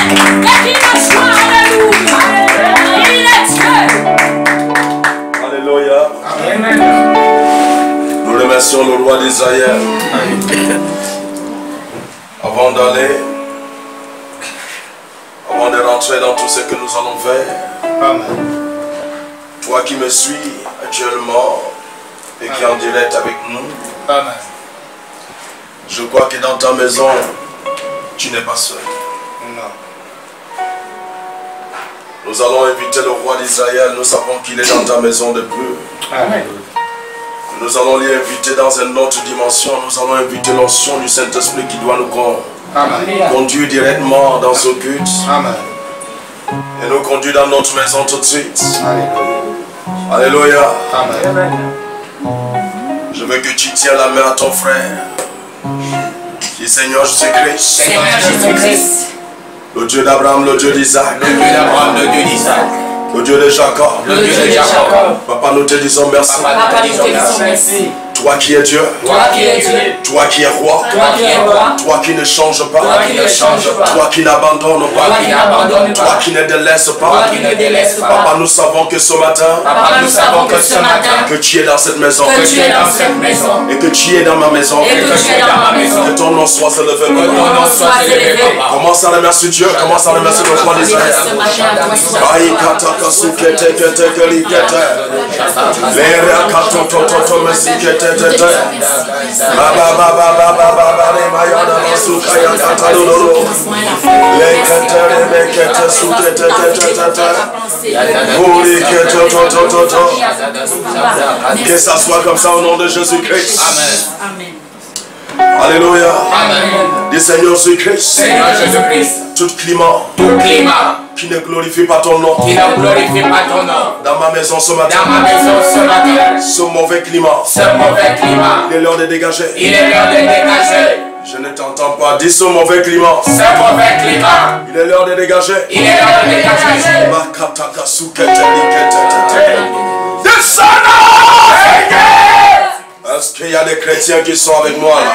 Et qu'il le soit. Alléluia. Il est Dieu. Alléluia. Amen. Nous remercions le roi d'Israël. Avant de rentrer dans tout ce que nous allons faire, Amen. toi qui me suis actuellement et qui est en direct avec nous, Amen. je crois que dans ta maison, tu n'es pas seul. Non. Nous allons inviter le roi d'Israël, nous savons qu'il est dans ta maison de peu. Amen. Nous allons l'y inviter dans une autre dimension, nous allons inviter l'onction du Saint-Esprit qui doit nous Amen. conduire directement dans ce culte Amen. et nous conduire dans notre maison tout de suite. Alléluia. Alléluia. Amen. Je veux que tu tiens la main à ton frère. Dis Seigneur Jésus-Christ, Seigneur Jésus-Christ. le Dieu d'Abraham, le Dieu d'Isaac, Le Dieu d'Abraham, le Dieu d'Isaac, le Dieu de Jacob. le Dieu de Jacob. Papa, nous te disons merci. Papa, nous te disons merci. Toi qui es Dieu, Toi qui es Dieu. toi qui es roi, Toi qui es roi. toi qui ne changes Toi pas, qui ne changes pas. toi qui n'abandonnes Toi pas, qui n'abandonnes toi pas. qui ne délaisses Toi pas. qui ne délaisses Papa, pas. nous savons que ce matin, Papa, nous savons que ce matin, que tu es dans cette maison, que tu es dans cette maison. et que tu es dans ma maison, Et que tu es dans ma maison. que ton nom soit élevé. Que ton nom soit élevé. Commence à remercier Dieu, commence à remercier le roi d'Israël. Ce matin, toi sois Aïe, kata, kasu, kete, kete, keli, kete. Lere, kato, to, to, to, mesi, kete, tete. Ba, ba, ba, ba, ba, ba, ba, ba, le, mayana, masu, kaya, kata, lolo. Le, kete, le, kete, su, kete, tete, tete. Ouli, kete, to, to, to, to. Que ça soit comme ça au nom de Jésus-Christ. Amen. Alléluia. Amen. Dis Seigneur Jésus-Christ. Seigneur Jésus-Christ, Tout climat tout climat qui ne glorifie pas ton nom qui ne glorifie pas ton nom dans ma maison ce matin, dans ma maison ce matin, ce mauvais climat, ce mauvais climat, il est l'heure de dégager. il est l'heure de dégager. Je ne t'entends pas. Dis ce mauvais climat, Ce mauvais climat, il est l'heure de dégager. il est l'heure de dégager. Makataka sukete likete. Descendons, Seigneur. Est-ce qu'il y a des chrétiens qui sont avec moi là?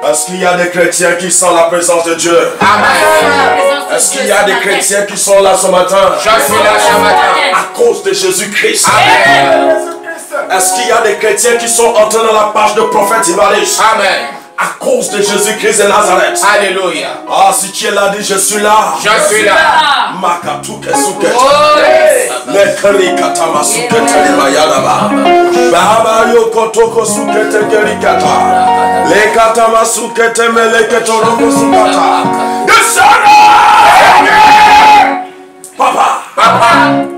Est-ce qu'il y a des chrétiens qui sentent la présence de Dieu? Amen. Est-ce qu'il y a des chrétiens qui sont là ce matin Je suis là ce matin. à cause de Jésus-Christ? Amen. Est-ce qu'il y a des chrétiens qui sont entrés dans la page de prophète Ibaris Amen. à cause de Jésus-Christ de Nazareth? Alléluia. Ah, si tu es là, dis je suis là. Je suis là. Makatuke sukete. Oh, Lekari katama sukete limayadaba. Baba yo kotoko sukete kerikata. Lekatama sukete meleketo roko sukata. descendons, Papa, Papa,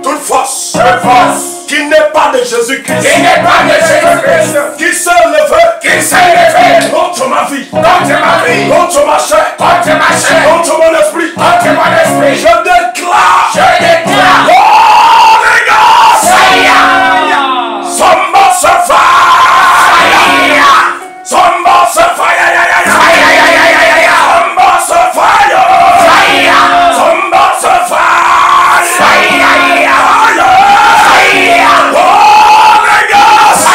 toute force toute force qui n'est pas de Jésus-Christ, qui n'est pas de Jésus-Christ, qui s'est levé qui s'est levé contre ma vie, contre ma vie, contre ma chair, contre ma chair, contre mon esprit, contre mon esprit. je déclare, Je déclare, Holy Ghost, fire, somebody say fire, somebody say fire, somebody say fire, somebody say fire, Holy Ghost,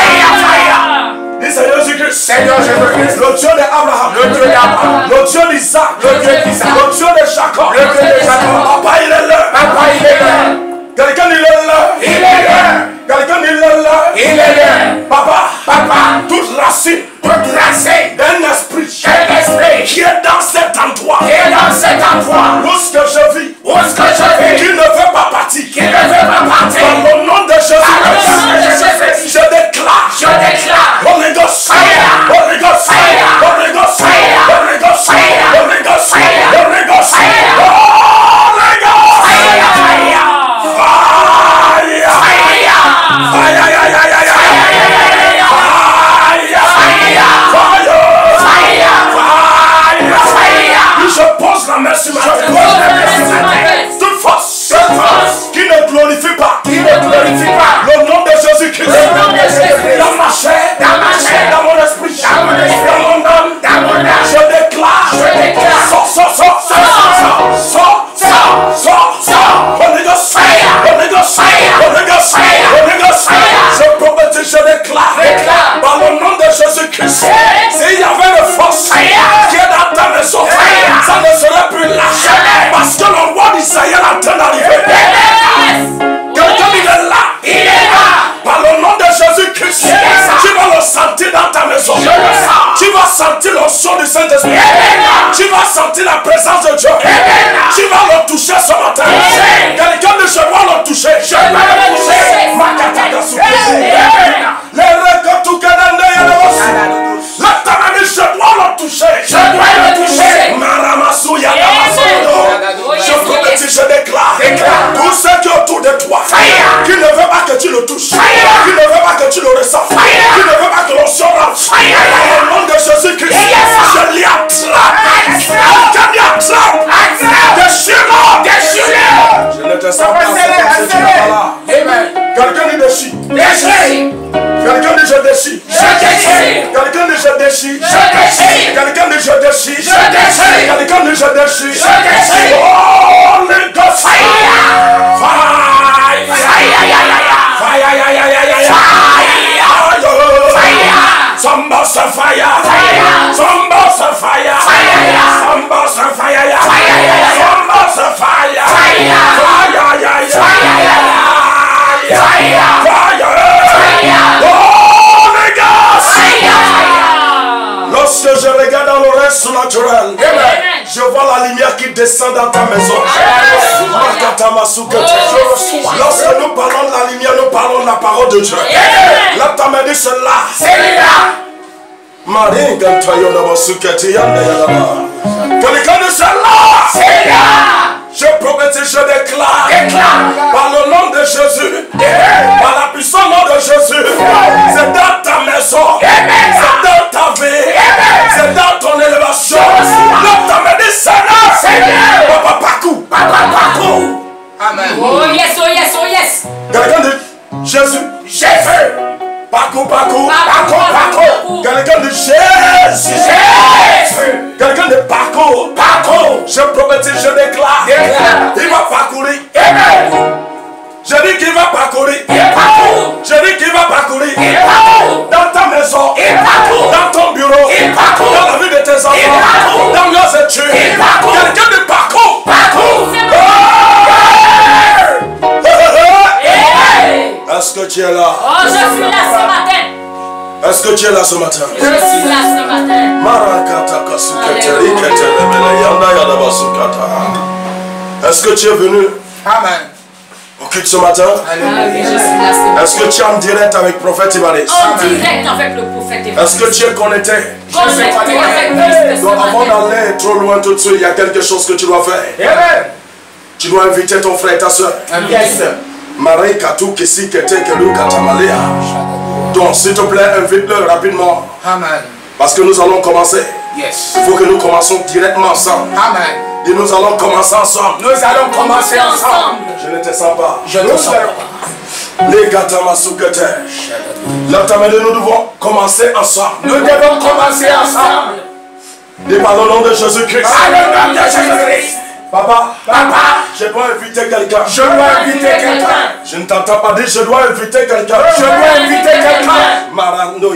dis Seigneur Jésus-Christ, Seigneur Jésus-Christ, le Dieu d'Abraham, le Dieu d'Abraham, le Dieu d'Isaac, le Dieu d'Isaac, le Dieu de Jacob, le Dieu de Jacob. Papa il est là, Papa, il est là, quelqu'un il est là, il est là, quelqu'un il est là, il est là. Papa, Papa, toute racine toute racine d'un esprit d'un esprit qui est dans cet endroit, qui est dans cet endroit, où ce que je vis, où est-ce que je qui vis, ne fait pas partie, qui ne veut pas partir, dans le nom de dans le nom de Jésus-Christ, Jésus-Christ, je déclare, je déclare, Holy Ghost, Holy Ghost, Holy Ghost, Holy Ghost, Holy Ghost, Holy Ghost, Holy Ghost, je pose la main sur ma tête. Toute force qui ne glorifie pas qui ne glorifie pas le nom de Jésus-Christ le nom de Jésus-Christ, dans ma chair, dans mon esprit, dans mon esprit, dans mon âme, dans mon âme. je déclare, sors, Holy Ghost, Holy Ghost, Holy Ghost, Holy Ghost, je prophétise, je déclare, Déclare. par le nom de Jésus-Christ, s'il y avait une force qui est dans ta maison, ça ne serait plus lâche, du Saint-Esprit. Tu vas sentir la présence de Dieu. Tu vas le toucher ce matin. Quelqu'un dit, je dois le toucher. Je dois le toucher. Lève ta main, je dois le toucher. Je dois le toucher. Maramasouya Damasono. Je prophétise, je déclare. Tous ceux qui sont autour de toi, qui ne veulent pas que tu le touches, qui ne veulent pas que tu le ressens, qui ne veulent pas que l'on rentre. Au nom de Jésus-Christ, je l'y attrape. Quelqu'un l'y attrape. Déchire-le. Je ne te sens pas, c'est comme si tu n'es pas là. Quelqu'un dit déchire. Quelqu'un dit je déchire. Quelqu'un dit je déchire. Quelqu'un dit je déchire. Quelqu'un dit je déchire. Oh, les gosses. Fire. Somebody fire. Somebody fire. Somebody fire. Lorsque je regarde dans le reste naturel, je vois la lumière qui descend dans ta maison. Lorsque nous parlons de la lumière, nous parlons de la parole de Dieu. Là, ta main dit cela. Quelqu'un dit cela. Je prophétise, je déclare par le nom de Jésus, par la puissance nom de Jésus, c'est dans ta maison, c'est dans ta vie, c'est dans ton élévation. L'homme t'a dit Seigneur, papa parcours. Amen. Oh yes, oh yes, oh yes. Quelqu'un dit Jésus. Parcours. Quelqu'un dit Jésus. Quelqu'un dit parcours. Je prophétise, je déclare. Il va parcourir. Je dis qu'il va parcourir. Je dis qu'il va parcourir. Dans ta maison. Dans ton bureau. Dans la vie de tes enfants. Dans leurs études. Quelqu'un dit parcours. Est-ce que tu es là? Oh, je suis là ce matin. Est-ce que tu es là ce matin? Je suis là ce matin. Est-ce que tu es venu? Amen. Au culte ce matin? Je suis là ce matin. Est-ce que tu es en direct avec Prophète Ibaris? En direct avec le prophète Ibaris. Est-ce que tu es connecté? Connecté avec Christ ce Donc avant matin. d'aller trop loin tout de suite, il y a quelque chose que tu dois faire. Amen. Tu dois inviter ton frère et ta soeur. Yes. Marie Katou Kesi Kete Kelu Katamalia. Donc s'il te plaît, invite-le rapidement. Amen. Parce que nous allons commencer. Yes. Il faut que nous commençons directement ensemble. Amen. Et nous allons commencer ensemble. Nous allons commencer ensemble. Je ne te sens pas. Je ne sens pas. Les Gatamasukete. Là, nous devons commencer ensemble. Nous devons commencer ensemble. Et par le nom de Jésus-Christ. Par le nom de Jésus-Christ. Papa, je dois inviter quelqu'un. Je dois inviter quelqu'un. Je ne t'entends pas dire, je dois inviter quelqu'un. Je dois inviter quelqu'un. Marando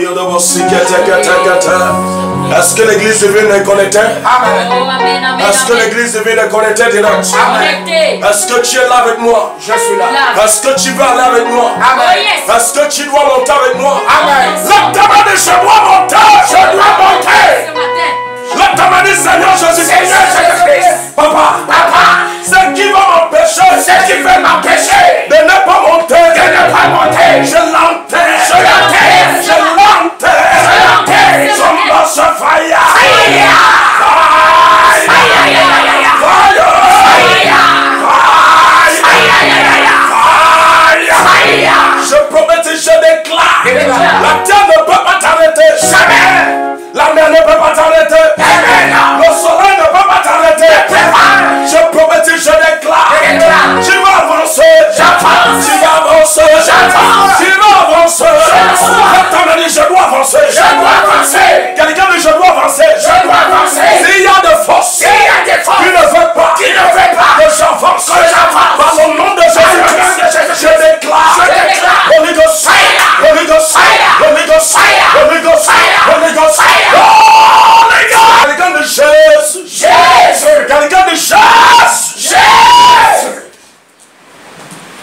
Est-ce que l'église divine est connectée? Amen. Oh, amen, amen, Est-ce que l'église divine est connectée direct? Connecté. Est-ce que tu es là avec moi? Je suis là. Est-ce que tu vas aller avec moi? Oh Amen. yes. Est-ce que tu dois monter avec moi? Amen. Lève ta main et je dois monter. Je dois monter. Ce matin. Lève ta main et Seigneur Jésus-Christ. Seigneur Jésus-Christ. Papa, ce qui va m'empêcher, Ce qui veut m'empêcher de ne pas monter, de ne pas monter, je l'enterre. je l'enterre. Je l'enterre. Je l'enterre. Somebody say fire. Je prophétise, je déclare. La terre ne peut pas t'arrêter. Jamais. La mer ne peut pas t'arrêter. Amen. Le soleil ne peut pas t'arrêter. Je prophétise, je déclare. Tu vas avancer. J'avance. Tu vas avancer. J'avance. Tu vas avancer. J'avance. Je dois avancer. Je dois avancer. Quelqu'un dit je dois avancer. Je dois avancer. S'il y a des forces S'il y a des forces qui ne veulent pas qui ne veulent pas que j'avance, que j'avance, par le nom de Jésus-Christ, je déclare. Holy Ghost, Holy Ghost, Holy Ghost, Holy Ghost, Holy Ghost, Holy Ghost. Quelqu'un de Jésus, Jésus. quelqu'un de Jésus. Jésus.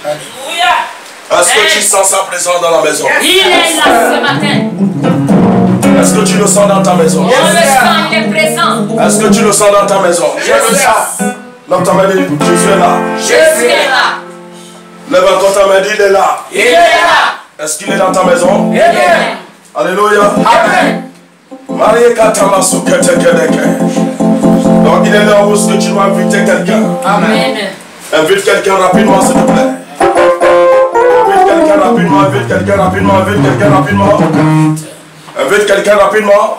Alléluia. Est-ce que tu sens sa présence dans la maison? Il est là ce matin. Est-ce que tu le sens dans ta maison? Je le sens, il est présent. Est-ce que tu le sens dans ta maison? Je le sens. Lève ta main, dis, Jésus est là. Jésus est là. Lève encore ta main, dis, il est là. Il est là. Est-ce qu'il est dans ta maison? Il est là. Alléluia. Amen. Marie Katamasu Ketekedeke. Donc il est là où est-ce que tu dois inviter quelqu'un. Amen. Invite quelqu'un rapidement, s'il te plaît. Invite quelqu'un rapidement, invite quelqu'un rapidement, invite quelqu'un rapidement. Invite quelqu'un rapidement.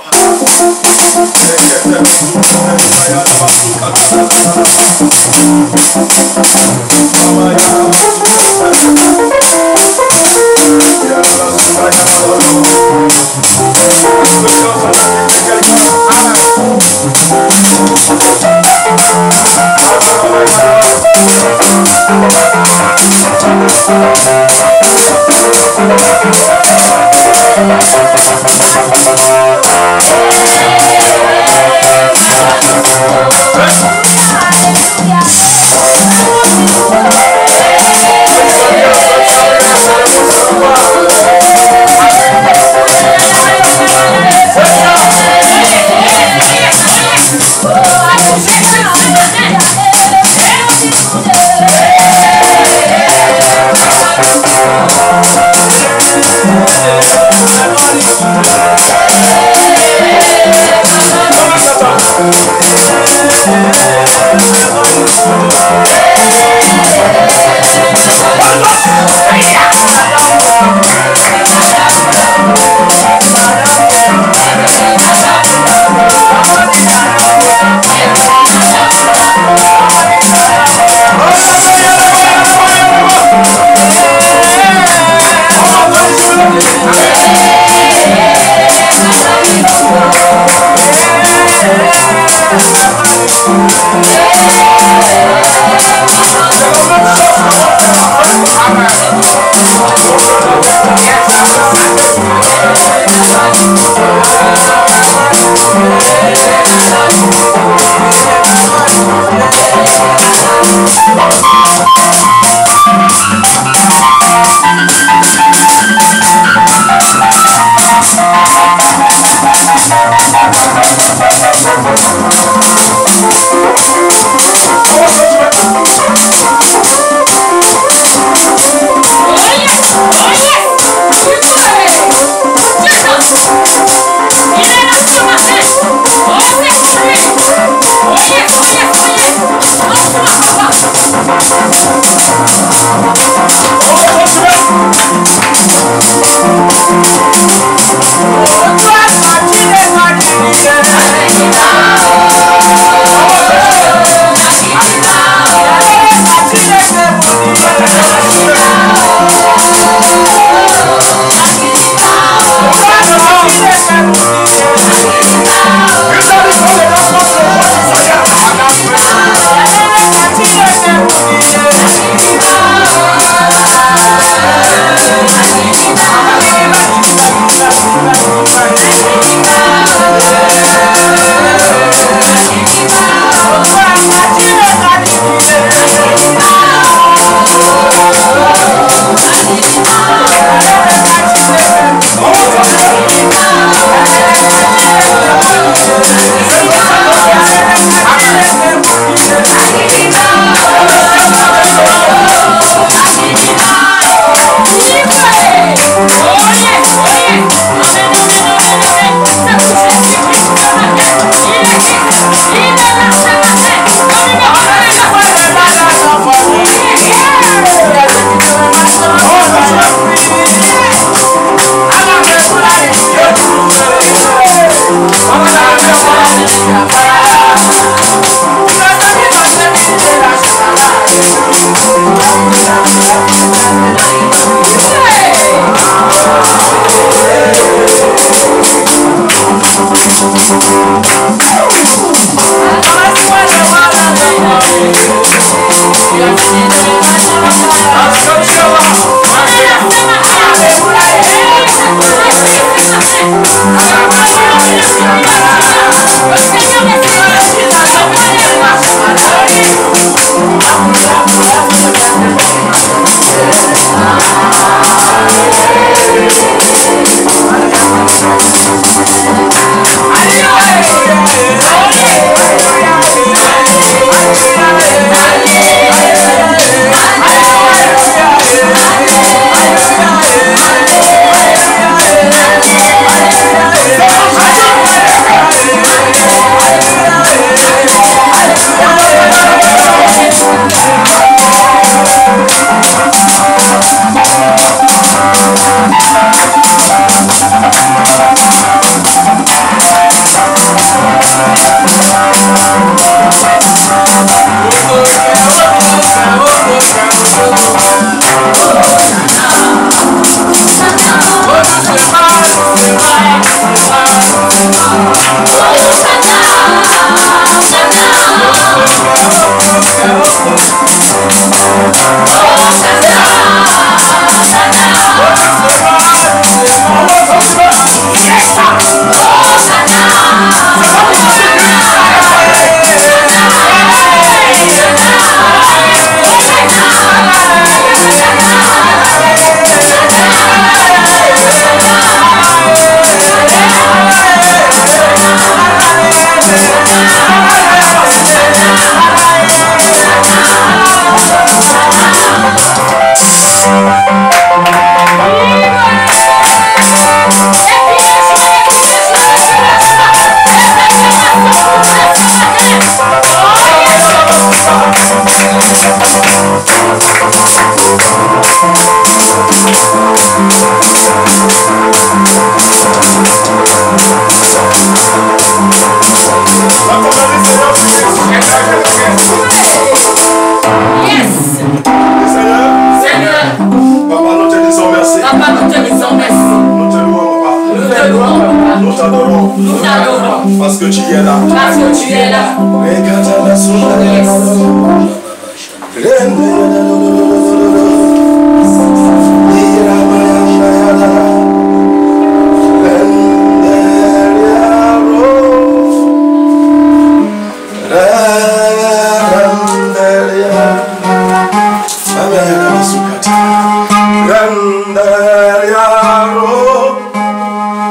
que tu es là. Parce que tu es là.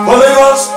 Holy Ghost,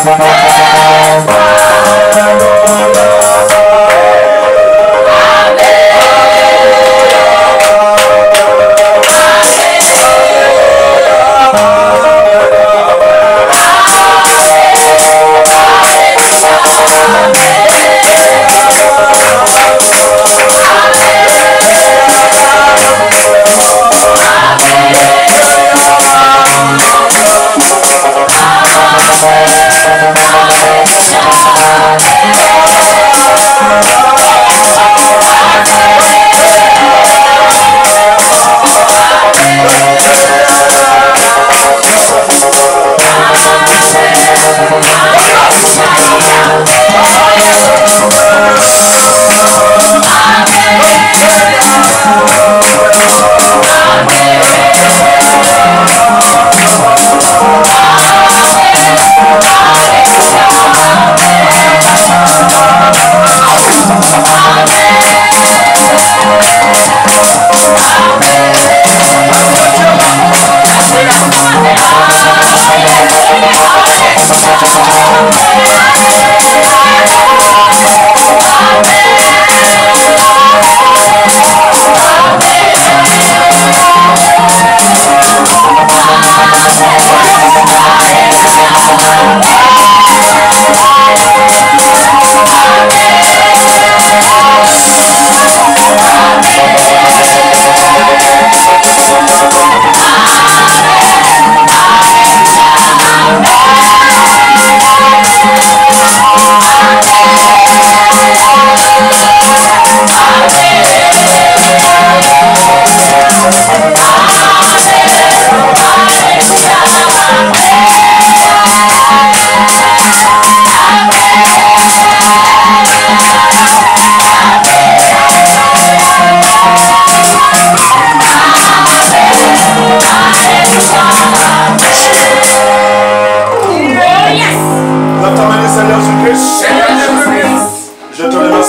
Amen.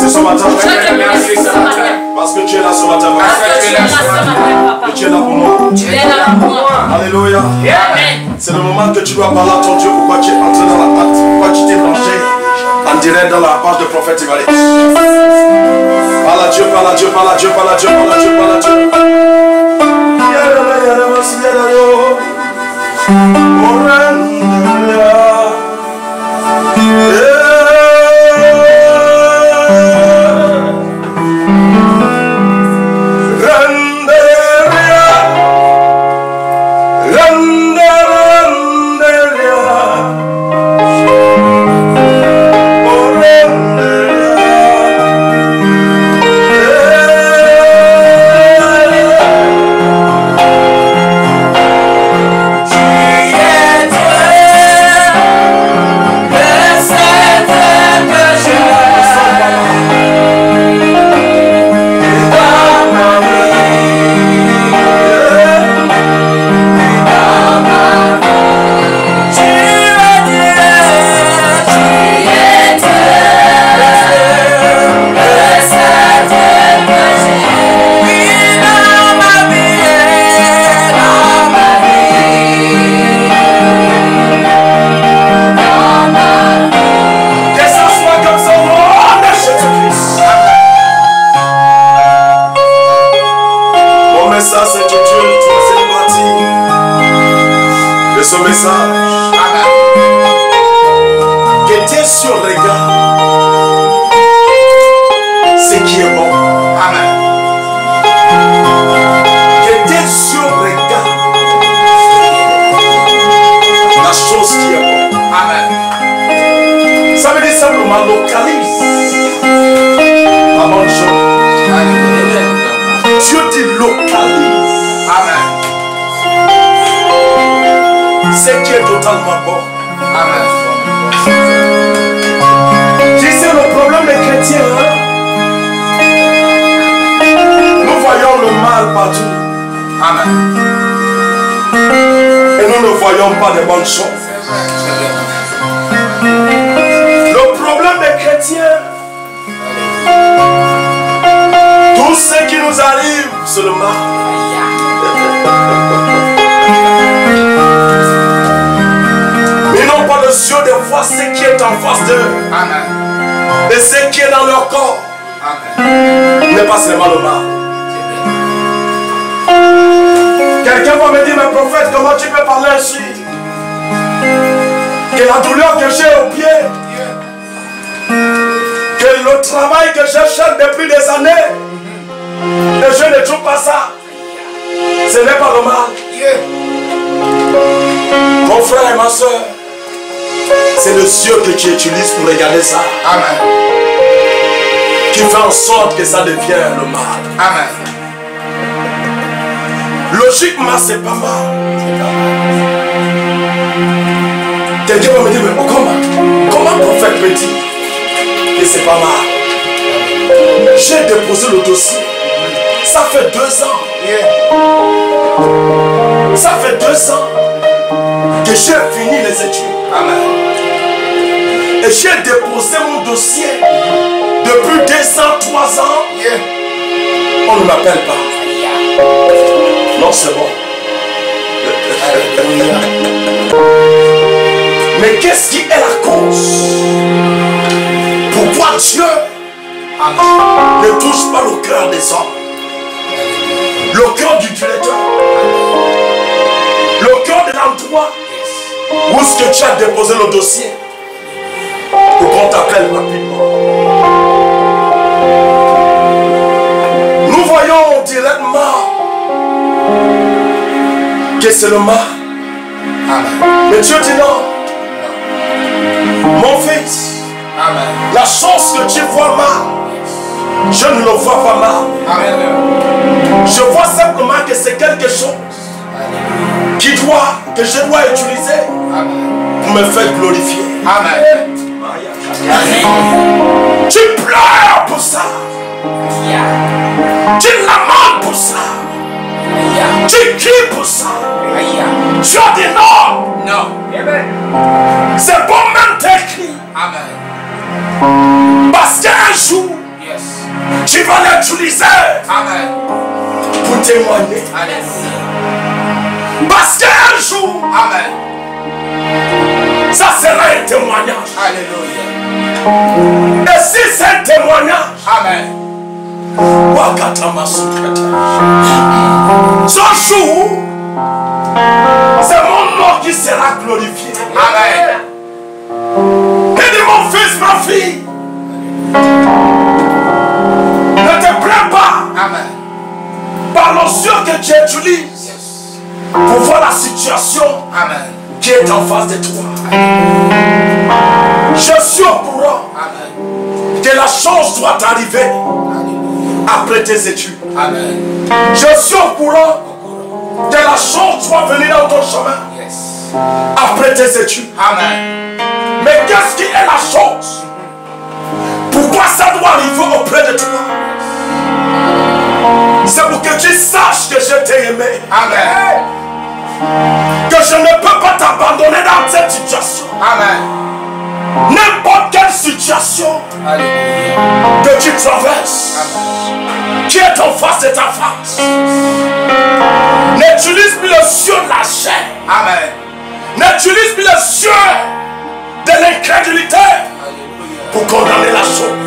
remercie ce matin. Je te remercie ce matin. Parce que tu es là ce matin. Parce que tu es là ce matin, papa. Et tu es là pour moi. Tu es là pour moi. Alléluia. Amen. C'est le moment que tu dois parler à ton Dieu. Pourquoi tu es entré dans la pâte. Pourquoi tu t'es branché en direct dans la page de prophète Ivalé. Parle à Dieu, parle à Dieu, parle à Dieu, parle à Dieu, parle à Dieu, parle à Dieu. Ce message, que Dieu sur regarde ce qui est bon. Amen. Que Dieu sur regarde la chose qui est bonne. Amen. Ça veut dire simplement localise la bonne chose. Dieu dit localise. Amen. Ce qui est totalement bon. Amen. Tu sais le problème des chrétiens, hein? Nous voyons le mal partout. Amen. Et nous ne voyons pas de bonnes choses. Le problème des chrétiens, tout ce qui nous arrive, c'est le mal. Ils n'ont pas le yeux de voir ce qui est en face d'eux. Amen. Et ce qui est dans leur corps Amen. n'est pas seulement le mal. Quelqu'un va me dire, mais prophète, comment tu peux parler ainsi? Que la douleur que j'ai au pied, que le travail que je cherche depuis des années, et je ne trouve pas ça, ce n'est pas le mal. Mon frère et ma soeur, c'est le Dieu que tu utilises pour regarder ça. Amen. Qui fait en sorte que ça devienne le mal. Amen. Logiquement, c'est pas mal. Quelqu'un va me dire, mais comment prophète peut dire que c'est pas mal? J'ai déposé le dossier. Ça fait 2 ans. Ça fait 2 ans que j'ai fini les études. Amen. Et j'ai déposé mon dossier depuis 2 ans, 3 ans. On ne m'appelle pas. Non, c'est bon. Mais qu'est-ce qui est la cause? Pourquoi Dieu ne touche pas le cœur des hommes? Le cœur du directeur. Le cœur de l'endroit où est-ce que tu as déposé le dossier pour qu'on t'appelle rapidement. Nous voyons directement que c'est le mal. Amen. Mais Dieu dit non. Mon fils, Amen. la chose que tu vois mal, je ne le vois pas mal. Amen. Je vois simplement que c'est quelque chose que je dois utiliser pour me faire glorifier. Amen. Tu pleures pour ça. Tu lamentes pour ça. Tu cries pour ça. Tu as dit non. Non. C'est bon même tes cris. Amen. Parce qu'un jour, va l'utiliser pour témoigner. Parce qu'un jour, ça sera un témoignage. Et si c'est un témoignage, ce jour, c'est mon nom qui sera glorifié. Et de mon fils, ma fille, ne te plains pas par l'onction que tu utilises pour voir la situation qui est en face de toi. Je suis au courant que la chance doit arriver après tes études. Je suis au courant que la chance doit venir dans ton chemin après tes études. Mais qu'est-ce qui est la chance? Pourquoi ça doit arriver auprès de toi? C'est pour que tu saches que je t'ai aimé. Que je ne peux pas t'abandonner dans cette situation. N'importe quelle situation que tu traverses, qui est en face de ta face, n'utilise plus le cieux de la chair. N'utilise plus le cieux de l'incrédulité pour condamner la chose.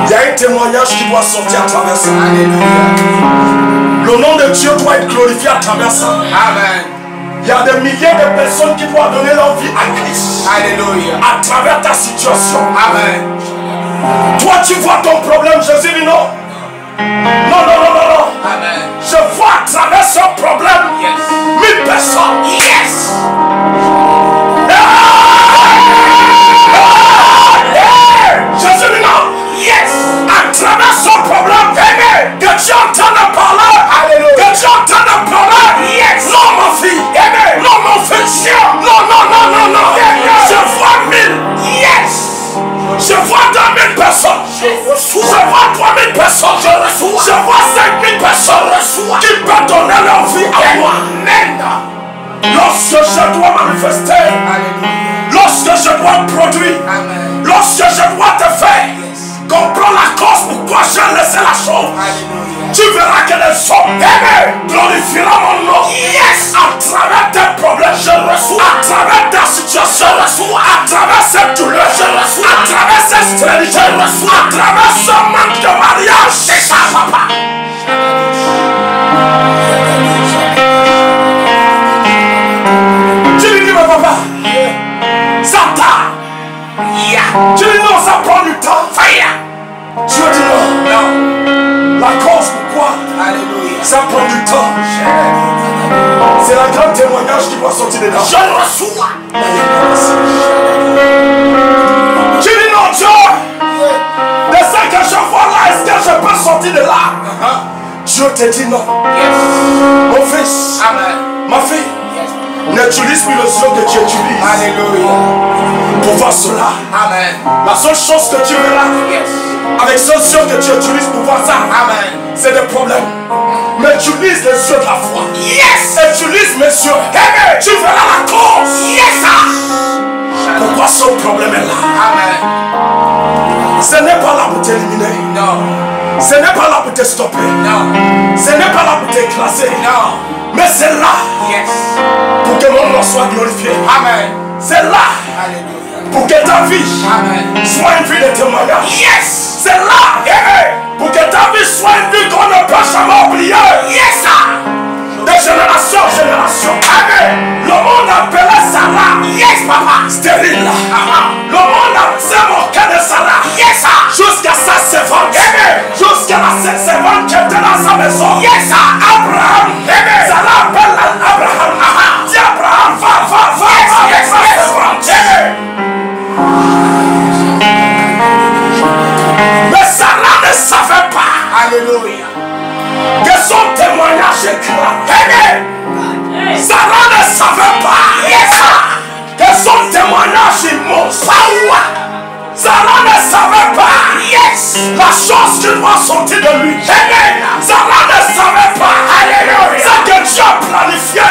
Il y a un témoignage qui doit sortir à travers ça. Le nom de Dieu doit être glorifié à travers ça. Il y a des milliers de personnes qui doivent donner leur vie à Christ. À travers ta situation. Toi tu vois ton problème, Jésus dit non. Non. Je vois à travers ce problème 1000 personnes. Jésus dit non. À travers ce problème, que tu entends parler. Que tu entends parler. Non, ma fille. Non, mon fils. Non. Je vois 1000. Je vois 2000 personnes. Je vois 3000 personnes. Je vois 5000 personnes qui peuvent donner leur vie à moi. Lorsque je dois manifester, lorsque je dois produire, lorsque je dois te faire comprendre la cause pourquoi j'ai laissé la chose, tu verras que les hommes glorifieront mon nom. À travers tes problèmes, je reçois. À travers ta situation, je reçois. À travers cette douleur, je reçois. À travers cette stérilité, je reçois. À travers ce manque de mariage, c'est ça, papa. Tu lui dis, mais papa, ça tarde. Tu lui dis, non, ça prend du temps. Tu lui dis, non. La cause pourquoi ça prend du temps. C'est la grande témoignage qui doit sortir dedans. Je le reçois. Tu dis non, Dieu. De ce que je vois là, est-ce que je peux sortir de là? Dieu te dit non. Mon fils, ma fille, n'utilise plus le son que tu utilises. Pour voir cela. La seule chose que tu verras avec ce son que tu utilises pour voir ça, c'est des problèmes. Mais utilise les yeux de la foi. Utilise mes yeux. Tu verras la cause. Pourquoi ce problème est là? Ce n'est pas là pour t'éliminer. Ce n'est pas là pour te stopper. Ce n'est pas là pour t'écraser. Mais c'est là pour que mon nom soit glorifié. C'est là pour que ta vie soit une vie de témoignage. C'est là pour que ta vie soit une vie qu'on ne peut jamais oublier. De génération en génération. Le monde appelait Sarah stérile. Le monde appelait mon cas de Sarah jusqu'à sa servante. Jusqu'à la servante qui était dans sa maison. Abraham. Sarah appelle Abraham. Dis Abraham, va avec sa servante. Mais Sarah ne savait pas que son témoignage éclatait. Sarah ne savait pas que son témoignage immense. Sarah ne savait pas la chose qui doit sortir de lui. Sarah ne savait pas ce que Dieu a planifié.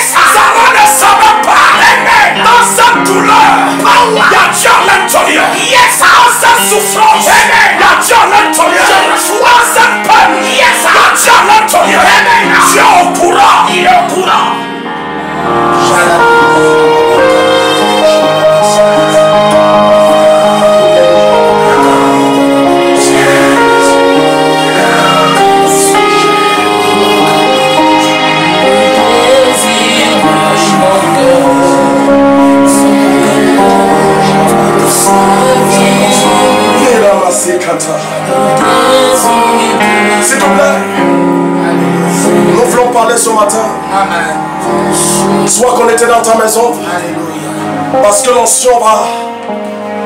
Sarah ne savait pas dans cette douleur, il y a Dieu à l'intérieur. Dans cette souffrance, il y a Dieu a nettoyé. Dans cette peine, Dieu a nettoyé. Dieu est au courant. Il est au courant. S'il te plaît, nous voulons parler ce matin. Soit qu'on était dans ta maison, parce que l'onction va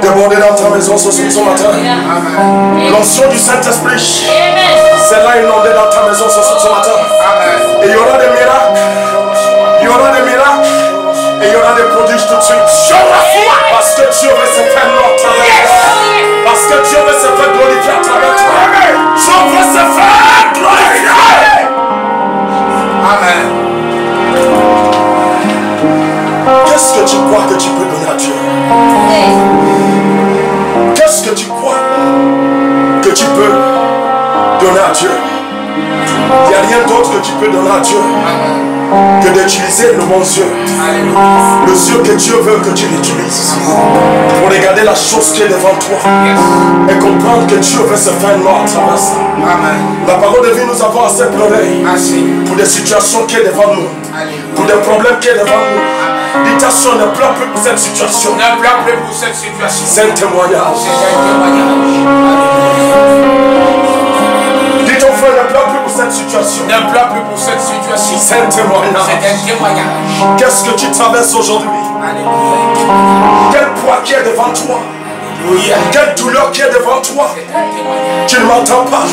déborder dans ta maison ce matin. L'onction du Saint-Esprit, c'est là inondé dans ta maison ce matin. Et il y aura des miracles. Il y aura des miracles. Et il y aura des prodiges tout de suite. Parce que Dieu veut se faire notre parce que Dieu veut se faire glorifier à travers toi. Dieu veut se faire glorifier. Amen. Qu'est-ce que tu crois que tu peux donner à Dieu? Qu'est-ce que tu crois que tu peux donner à Dieu? Il n'y a rien d'autre que tu peux donner à Dieu que d'utiliser le bon Dieu. Le Dieu que Dieu veut que tu l'utilises pour regarder la chose qui est devant toi et comprendre que Dieu veut se faire mort à travers ça. La parole de vie, nous avons assez pleuré pour des situations qui sont devant nous, pour des problèmes qui sont devant nous. Dis-toi, ne pleure plus pour cette situation. Ne pleure plus pour cette situation. C'est un témoignage. Dis ton frère, ne pleure plus pour cette situation. Ne pleure plus pour cette situation. C'est un témoignage. C'est un témoignage. Qu'est-ce que tu traverses aujourd'hui? Quel poids qui est devant toi? Quelle douleur qui est devant toi? Tu ne m'entends pas?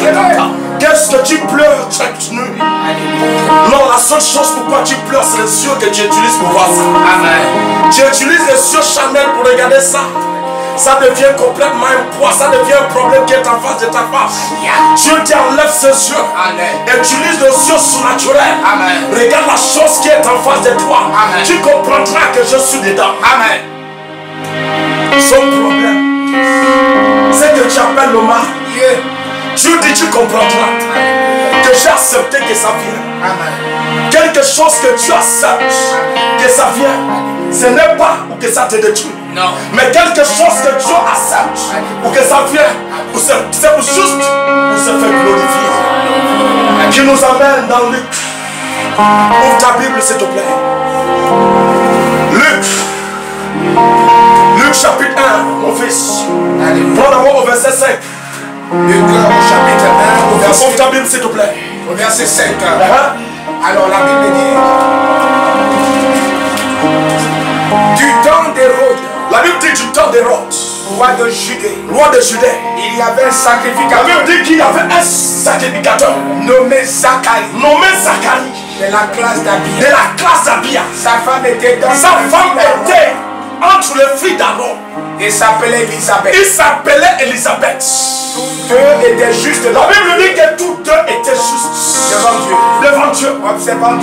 Qu'est-ce que tu pleures cette nuit? Non, la seule chose pourquoi tu pleures, c'est les yeux que tu utilises pour voir ça. Amen. Tu utilises les yeux charnels pour regarder ça. Ça devient complètement un poids, ça devient un problème qui est en face de ta face. Dieu t'enlève ses yeux. Utilise les yeux surnaturels. Regarde la chose qui est en face de toi. Amen. Tu comprendras que je suis dedans. Amen. Son problème, c'est que tu appelles le mal. Dieu dit, tu comprendras que j'ai accepté que ça vienne. Amen. Quelque chose que tu acceptes que ça vienne, ce n'est pas pour que ça te détruise. Non. Mais quelque chose que Dieu accepte pour que ça vienne, c'est pour juste pour se faire glorifier. Qui nous amène dans Luc. Ouvre ta Bible s'il te plaît. Luc chapitre 1, mon fils. Prends d'abord au verset 5. Luc au chapitre 1, au verset 5. Ouvre ta Bible s'il te plaît. Au verset 5. Alors la Bible dit du temps d'Hérode. La Bible dit du temps d'Hérode, roi de Judée. Il y avait un sacrificateur. La Bible dit qu'il y avait un sacrificateur nommé Zacharie. De la classe d'Abia. Sa femme était entre les filles d'Aaron. Il s'appelait Élisabeth. Tous deux étaient justes. La Bible dit que tous deux étaient justes devant Dieu.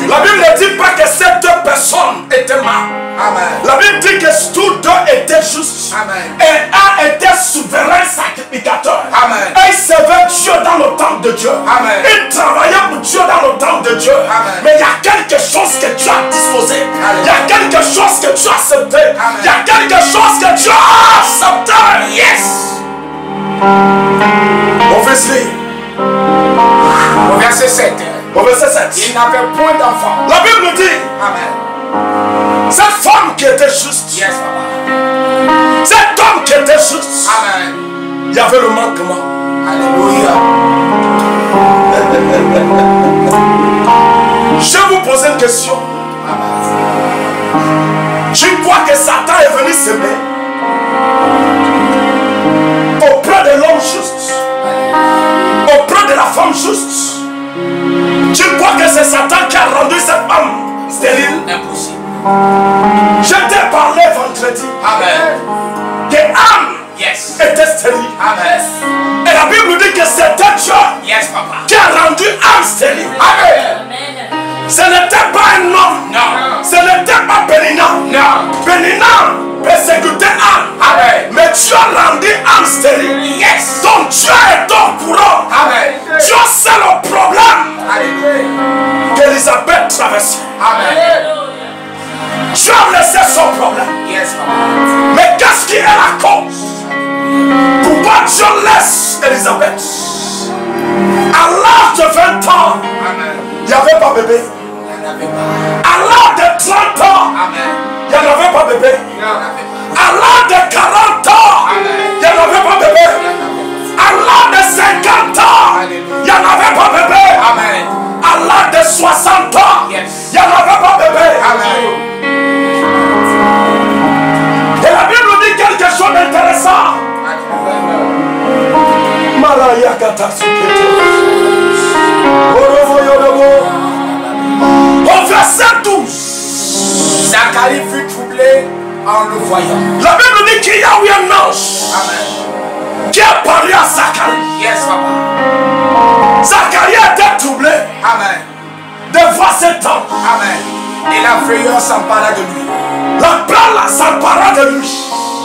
La Bible ne dit pas que ces deux personnes étaient mal. Amen. La Bible dit que tous deux étaient justes. Amen. Et un était souverain sacrificateur. Amen. Et il servait Dieu dans le temple de Dieu. Amen. Il travaillait pour Dieu dans le temple de Dieu. Amen. Mais il y a quelque chose que Dieu a disposé. Il y a quelque chose que Dieu a accepté. Il y a quelque chose que Dieu a accepté. Yes. Mon fils lit. Au verset 7. Il n'avait point d'enfant. La Bible nous dit. Amen. Cette femme qui était juste. Yes, papa. Cet homme qui était juste. Amen. Il y avait le manquement. Alléluia. Je vais vous poser une question. Amen. Tu crois que Satan est venu s'aimer auprès de l'homme juste, auprès de la femme juste? Tu crois que c'est Satan qui a rendu cette femme stérile? Impossible. Je t'ai parlé vendredi. Amen. Que Anne était stérile. Amen. Et la Bible dit que c'était Dieu qui a rendu Anne stérile. Amen. Ce n'était pas un homme. Non. Ce n'était pas Pénina. Non. Pénina persécutait Anne. Amen. Mais Dieu Dieu a rendu âme stérile. Yes. Donc Dieu est au courant. Amen. Dieu sait le problème Alléluia. qu'Élisabeth traversait. Amen. Dieu a laissé son problème. Yes, papa. Mais qu'est-ce qui est la cause? Pourquoi Dieu laisse Élisabeth? À l'âge de 20 ans, Amen. il n'y avait pas bébé. Il n'y en avait pas. À l'âge de 30 ans, Amen. il n'y en avait pas bébé. Il n'y en avait pas. À l'âge de 40 ans, il n'y en avait pas bébé. À l'âge de 50 ans, il n'y en avait pas bébé. Amen. À l'âge de 60 ans, Yes. il n'y en avait pas bébé. Amen. Et la Bible nous dit quelque chose d'intéressant. Malaya kata sukete. Oromo yodomo. Au verset 12. Zacharie fut troublé en le voyant. La Bible dit qu'il y a eu un ange Amen. qui a parlé à Zacharie. Yes, papa. Zacharie était troublé Amen. de voir cet ange. Amen. Et la frayeur s'empara de lui. La peur s'empara de lui.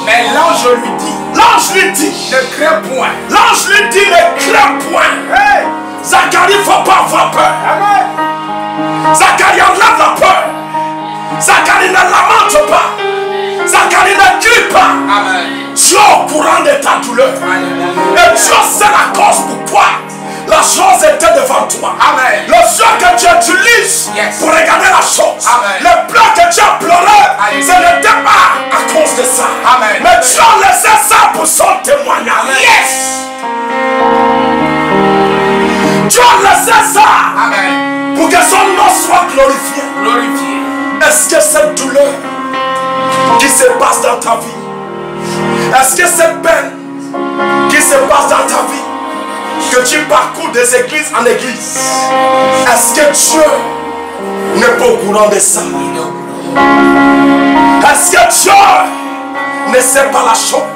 Mais l'ange lui dit, L'ange lui dit, ne crains point. l'ange lui dit, ne crains point. Hey. Zacharie, il ne faut pas avoir peur. Amen. Zacharie enlève la peur. Zacharie ne lamente pas. Zacharie ne crie pas. Amen. Dieu est au courant de ta douleur. Et Dieu sait la cause pourquoi la chose était devant toi. Amen. Le Dieu que tu utilises Yes. pour regarder la chose. Amen. Le plan que tu as pleuré, ce n'était pas à cause de ça. Amen. Mais Dieu a laissé ça pour son témoignage. Amen. Yes. Dieu a laissé ça Amen. pour que son nom soit glorifié. Glorifié. Est-ce que cette douleur qui se passe dans ta vie, est-ce que cette peine qui se passe dans ta vie, que tu parcours des églises en église, est-ce que Dieu n'est pas au courant de ça? Est-ce que Dieu ne sait pas la chose?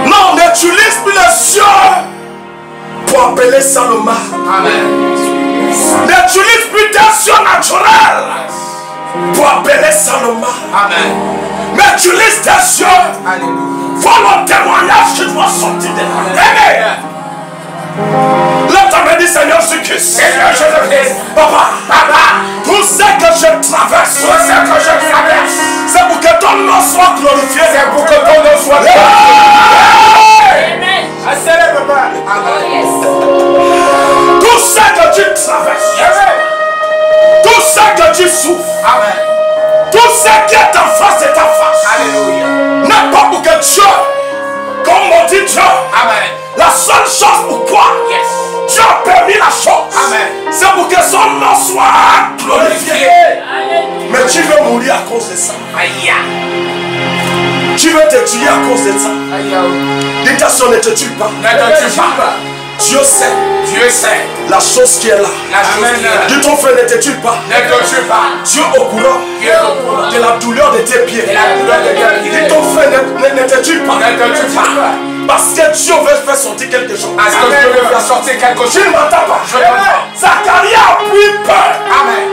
Non, n'utilise plus les cieux pour appeler ça le mal. Amen. N'utilise plus tes cieux naturels pour appeler ça le mal. Amen. Mais utilise tes cieux. Alléluia. Voilà le témoignage qui doit sortir de là. Amen. L'autre me dit, Seigneur Jésus-Christ, Seigneur Jésus-Christ, Papa, Papa, tout ce que je traverse, tout ce que je traverse, c'est pour que ton nom soit glorifié. c'est pour que ton nom soit Yeah. Amen. Accélère, papa. Oh, Amen. yes. Tout ce que tu traverses, Amen. tout ce que tu souffres, Amen. tout ce qui est en face de ta face, Alléluia. n'est pas pour que Dieu, comme on dit Dieu, Amen. la seule chose pourquoi Yes. Dieu a permis la chose, Amen. c'est pour que son nom soit glorifié. Alléluia. Mais tu veux mourir à cause de ça. Aïe. Tu veux te tuer à cause de ça. Aïe. Dis ta soeur, ne te tue pas. Ne te tue pas. Dieu sait Dieu sait la chose qui est là. la chose qui est là. Dis ton frère, ne te tue pas. Ne te tue pas. Dieu est au courant Dieu est au courant de la douleur de tes pieds. de la douleur de tes Dis pieds. ton frère, ne te tue pas. Ne te tue pas. Parce que Dieu veut faire sortir quelque chose. Parce que Dieu veut faire sortir quelque Tu chose. ne m'entends pas. Je t'entends. Zacharie a eu peur. Amen.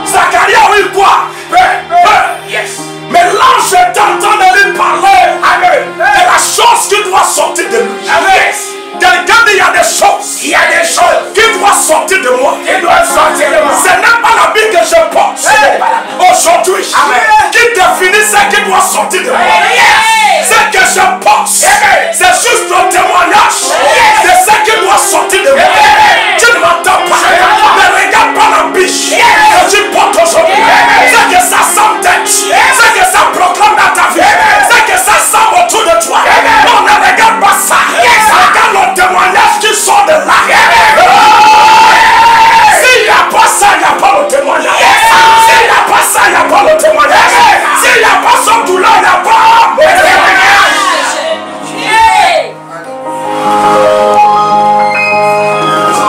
Zacharie a eu quoi? Peur. Yes. Mais l'ange est en train de lui parler. Amen. De la chose qui doit sortir de lui. Amen. Quelqu'un dit il y a des choses. Il y a des choses Qui doit sortir de moi. qui doivent sortir de moi. Ce n'est pas la vie que je porte. Hey. Aujourd'hui. Amen. Qui définit ce qui doit sortir de moi. Yes. Ce que je porte. Amen. C'est juste le témoignage Yes. de ce qui doit sortir de moi. Amen. Tu ne m'entends pas. Ne regarde pas la biche que tu portes aujourd'hui. Amen. C'est que ça semble tête. C'est que ça proclame dans ta vie. C'est que ça semble autour de toi. Non, ne regarde pas ça. Regarde le témoignage qui sort de là. S'il n'y a pas ça, il n'y a pas le témoignage. S'il n'y a pas ça, il n'y a pas le témoignage. S'il n'y a pas son douleur, il n'y a pas le témoignage. Yeah.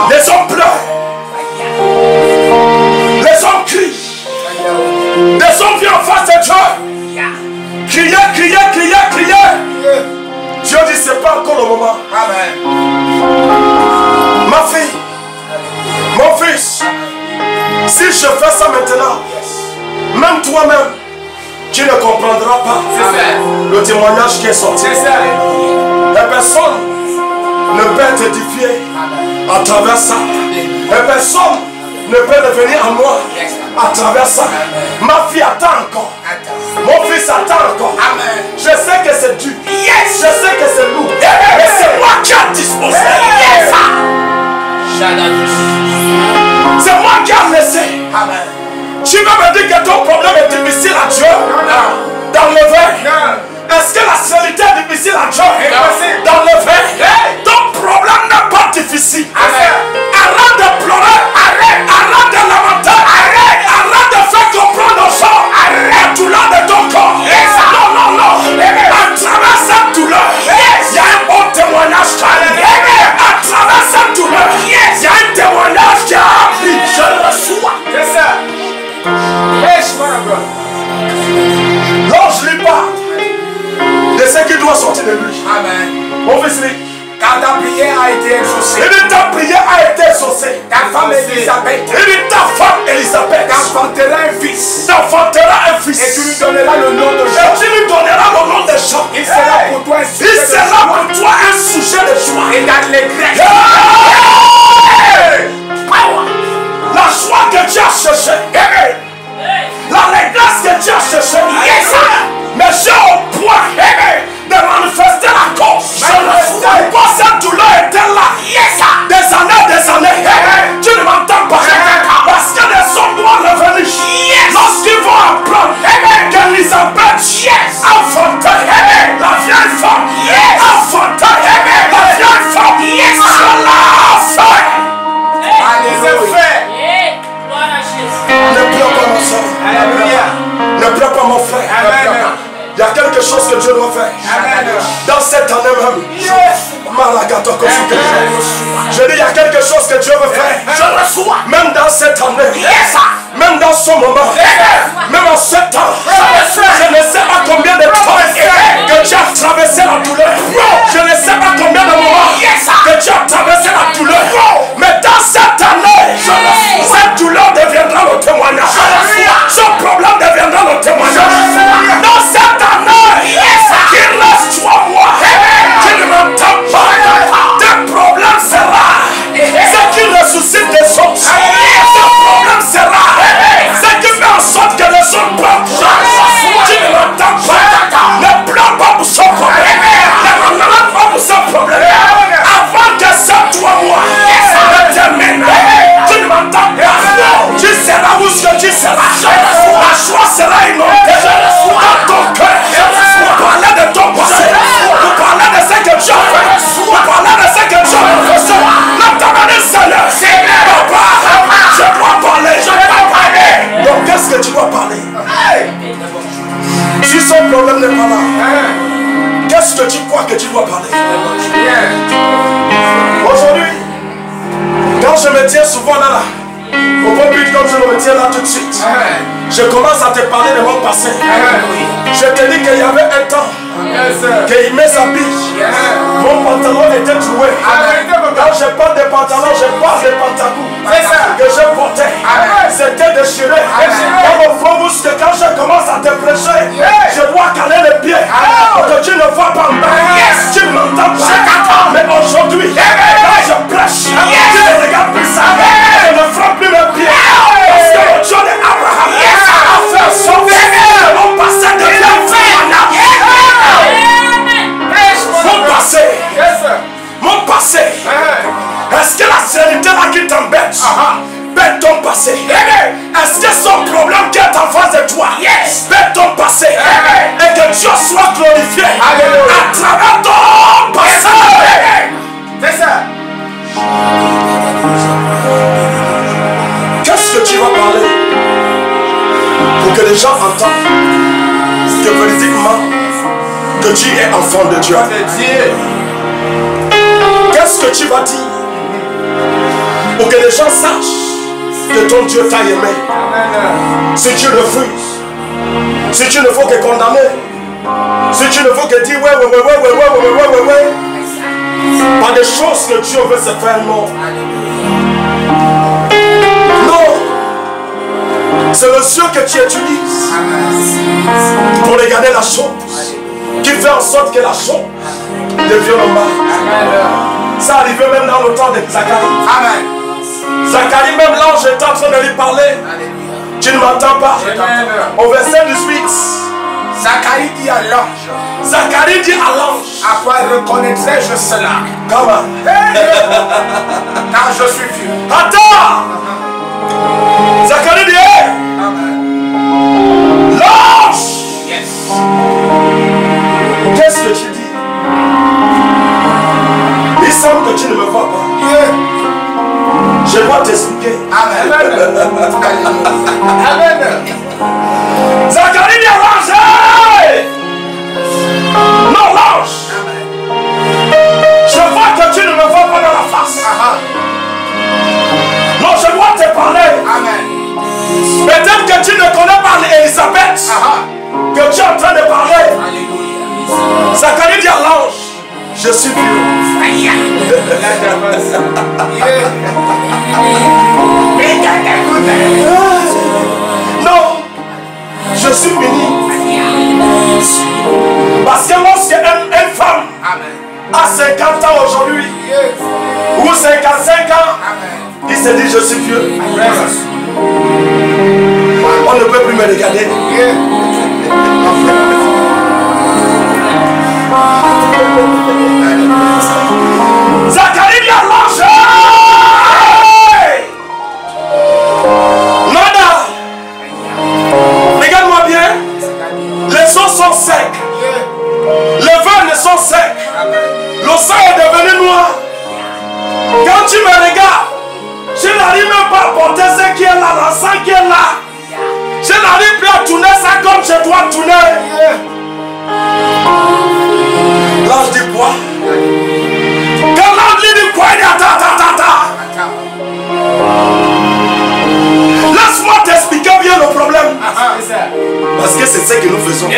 Les hommes pleurent. Les hommes crient. Les hommes viennent en face de Dieu. Crier, crier, crier, crier. Dieu dit, c'est pas encore le moment. Amen. Ma fille, mon fils, si je fais ça maintenant, même toi-même, tu ne comprendras pas le témoignage qui est sorti. La personne ne peut t'édifier à travers ça. La personne ne peut devenir à moi à travers ça. Ma fille attend encore. Mon fils attend encore. Je sais que c'est dur. Je sais que c'est lourd. Mais c'est moi qui ai disposé. C'est moi qui ai laissé. Tu veux me dire que ton problème est difficile à Dieu d'enlever? Est-ce que la sexualité est difficile à Dieu d'enlever? Ton problème n'est pas difficile. Arrête de pleurer. Arrête de lamenter. Arrête de faire comprendre aux gens la douleur de ton corps. Non. À travers cette douleur, il y a un bon témoignage qui arrive. À travers cette douleur, il y a un témoignage qui arrive. Je le reçois. L'ange lui parle de ce qui doit sortir de lui. Mon fils, quand ta prière a été exaucée, ta prière a été exaucée. Ta femme Elisabeth, ta femme Elisabeth t'enfantera un fils. Et tu lui donneras le nom de Jean. Il sera pour toi un sujet de joie. Et d'allégresse. La joie que tu as cherchée. L'allégresse que tu as cherchée. Mais j'ai au point de manifester la cause. Pourquoi cette douleur était là des années. Tu ne m'entends pas. Parce que des hommes doivent revenir. Lorsqu'ils vont apprendre qu'Elisabeth a enfanté la vieille femme. Enfanté la vieille femme. Cela a fait. Alléluia. Ne pleure pas mon soeur. Ne pleure pas mon frère. Il y a quelque chose que Dieu doit faire. Dans cette année même. Je dis, il y a quelque chose que Dieu veut faire. Je reçois. Même dans cette année. Même dans ce moment. Même en ce temps. Je ne sais pas combien de temps que tu as traversé la douleur. Je ne sais pas combien de moments que tu as traversé la douleur. Mais dans cette année, cette douleur deviendra le témoignage. Ce problème deviendra le témoignage. Dans cette année, qu'il reste 3 mois. Tu ne m'entends pas. Tes problèmes sera ce qui ressuscite des autres. Tes problèmes sera ce qui fait en sorte que les autres pleurent. Tu ne m'entends pas. Ne pleure pas pour ce problème. Ne regarde pas pour ce problème. Avant que ces 3 mois ne terminent, tu ne m'entends pas. Tu seras où ce que tu seras. La joie sera inondée dans ton cœur. Pour parler de ton passé. Pour parler de ce que tu as fait. Pour parler de ce que tu as fait. Ne t'amener Seigneur. Papa, je dois parler. Donc qu'est-ce que tu dois parler? Si son problème n'est pas là, qu'est-ce que tu crois que tu dois parler? Aujourd'hui, quand je me tiens souvent là, au pulpit comme je me tiens là tout de suite, je commence à te parler de mon passé. Je te dis qu'il y avait un temps qu'il met sa biche. Mon pantalon était troué. Quand je parle de pantalon, je parle de pantalon que je portais. C'était déchiré. Dans mon front bouche, que quand je commence à te prêcher, je dois caler les pieds pour que tu ne vois pas en bas. Tu ne m'entends pas. Mais aujourd'hui, quand je prêche, tu ne regardes plus ça. Je ne frappe plus mes pieds. Parce que le Dieu d'Abraham a fait sauver mon passé de la vie. Mon passé. Est-ce que la sérénité là qui t'embête bête ton passé? Est-ce que son problème qui est en face de toi bête ton passé? Et que Dieu soit glorifié à travers ton passé. C'est ça. Qu'est-ce que tu vas parler pour que les gens entendent que véridiquement que tu es enfant de Dieu? Qu'est-ce que tu vas dire pour que les gens sachent que ton Dieu t'a aimé? Si tu refuses, si tu ne faut que condamner, si tu ne faut que dire ouais, pas des choses que Dieu veut se faire, non. Non. C'est le yeux que tu utilises pour regarder la chose qui fait en sorte que la chose devient normale. Ça arrivait même dans le temps de Zacharie. Amen. Zacharie, même l'ange est en train de lui parler. Tu ne m'entends pas. Au verset 18, Zacharie dit à l'ange. Zacharie dit à l'ange. À quoi reconnaîtrai-je cela? Comment? Car je suis vieux. Attends! Zacharie dit, hey! L'ange! Yes. Qu'est-ce que tu dis? Il semble que tu ne me vois pas. Yeah. Je dois t'expliquer. Amen. Amen. Zacharie dit à l'ange, hey! Non, l'ange! Je vois que tu ne me vois pas dans la face. Non, je dois te parler. Amen. Peut-être que tu ne connais pas Elisabeth que tu es en train de parler. Alléluia. Zacharie dit à l'ange, je suis vieux. Non, je suis béni. Parce que lorsque une femme a 50 ans aujourd'hui, ou 55 ans, il se dit je suis vieux. On ne peut plus me regarder. Zacharie dit à l'ange, Nada, regarde-moi bien, les eaux sont secs, les vins ne sont secs, le sang est devenu noir. Quand tu me regardes, je n'arrive même pas à porter ce qui est là, le sang qui est là. Je n'arrive plus à tourner ça comme je dois tourner. L'ange dit quoi? Quand l'ange dit quoi? Il dit attends. Laisse-moi t'expliquer bien le problème. Parce que c'est ce que nous faisons.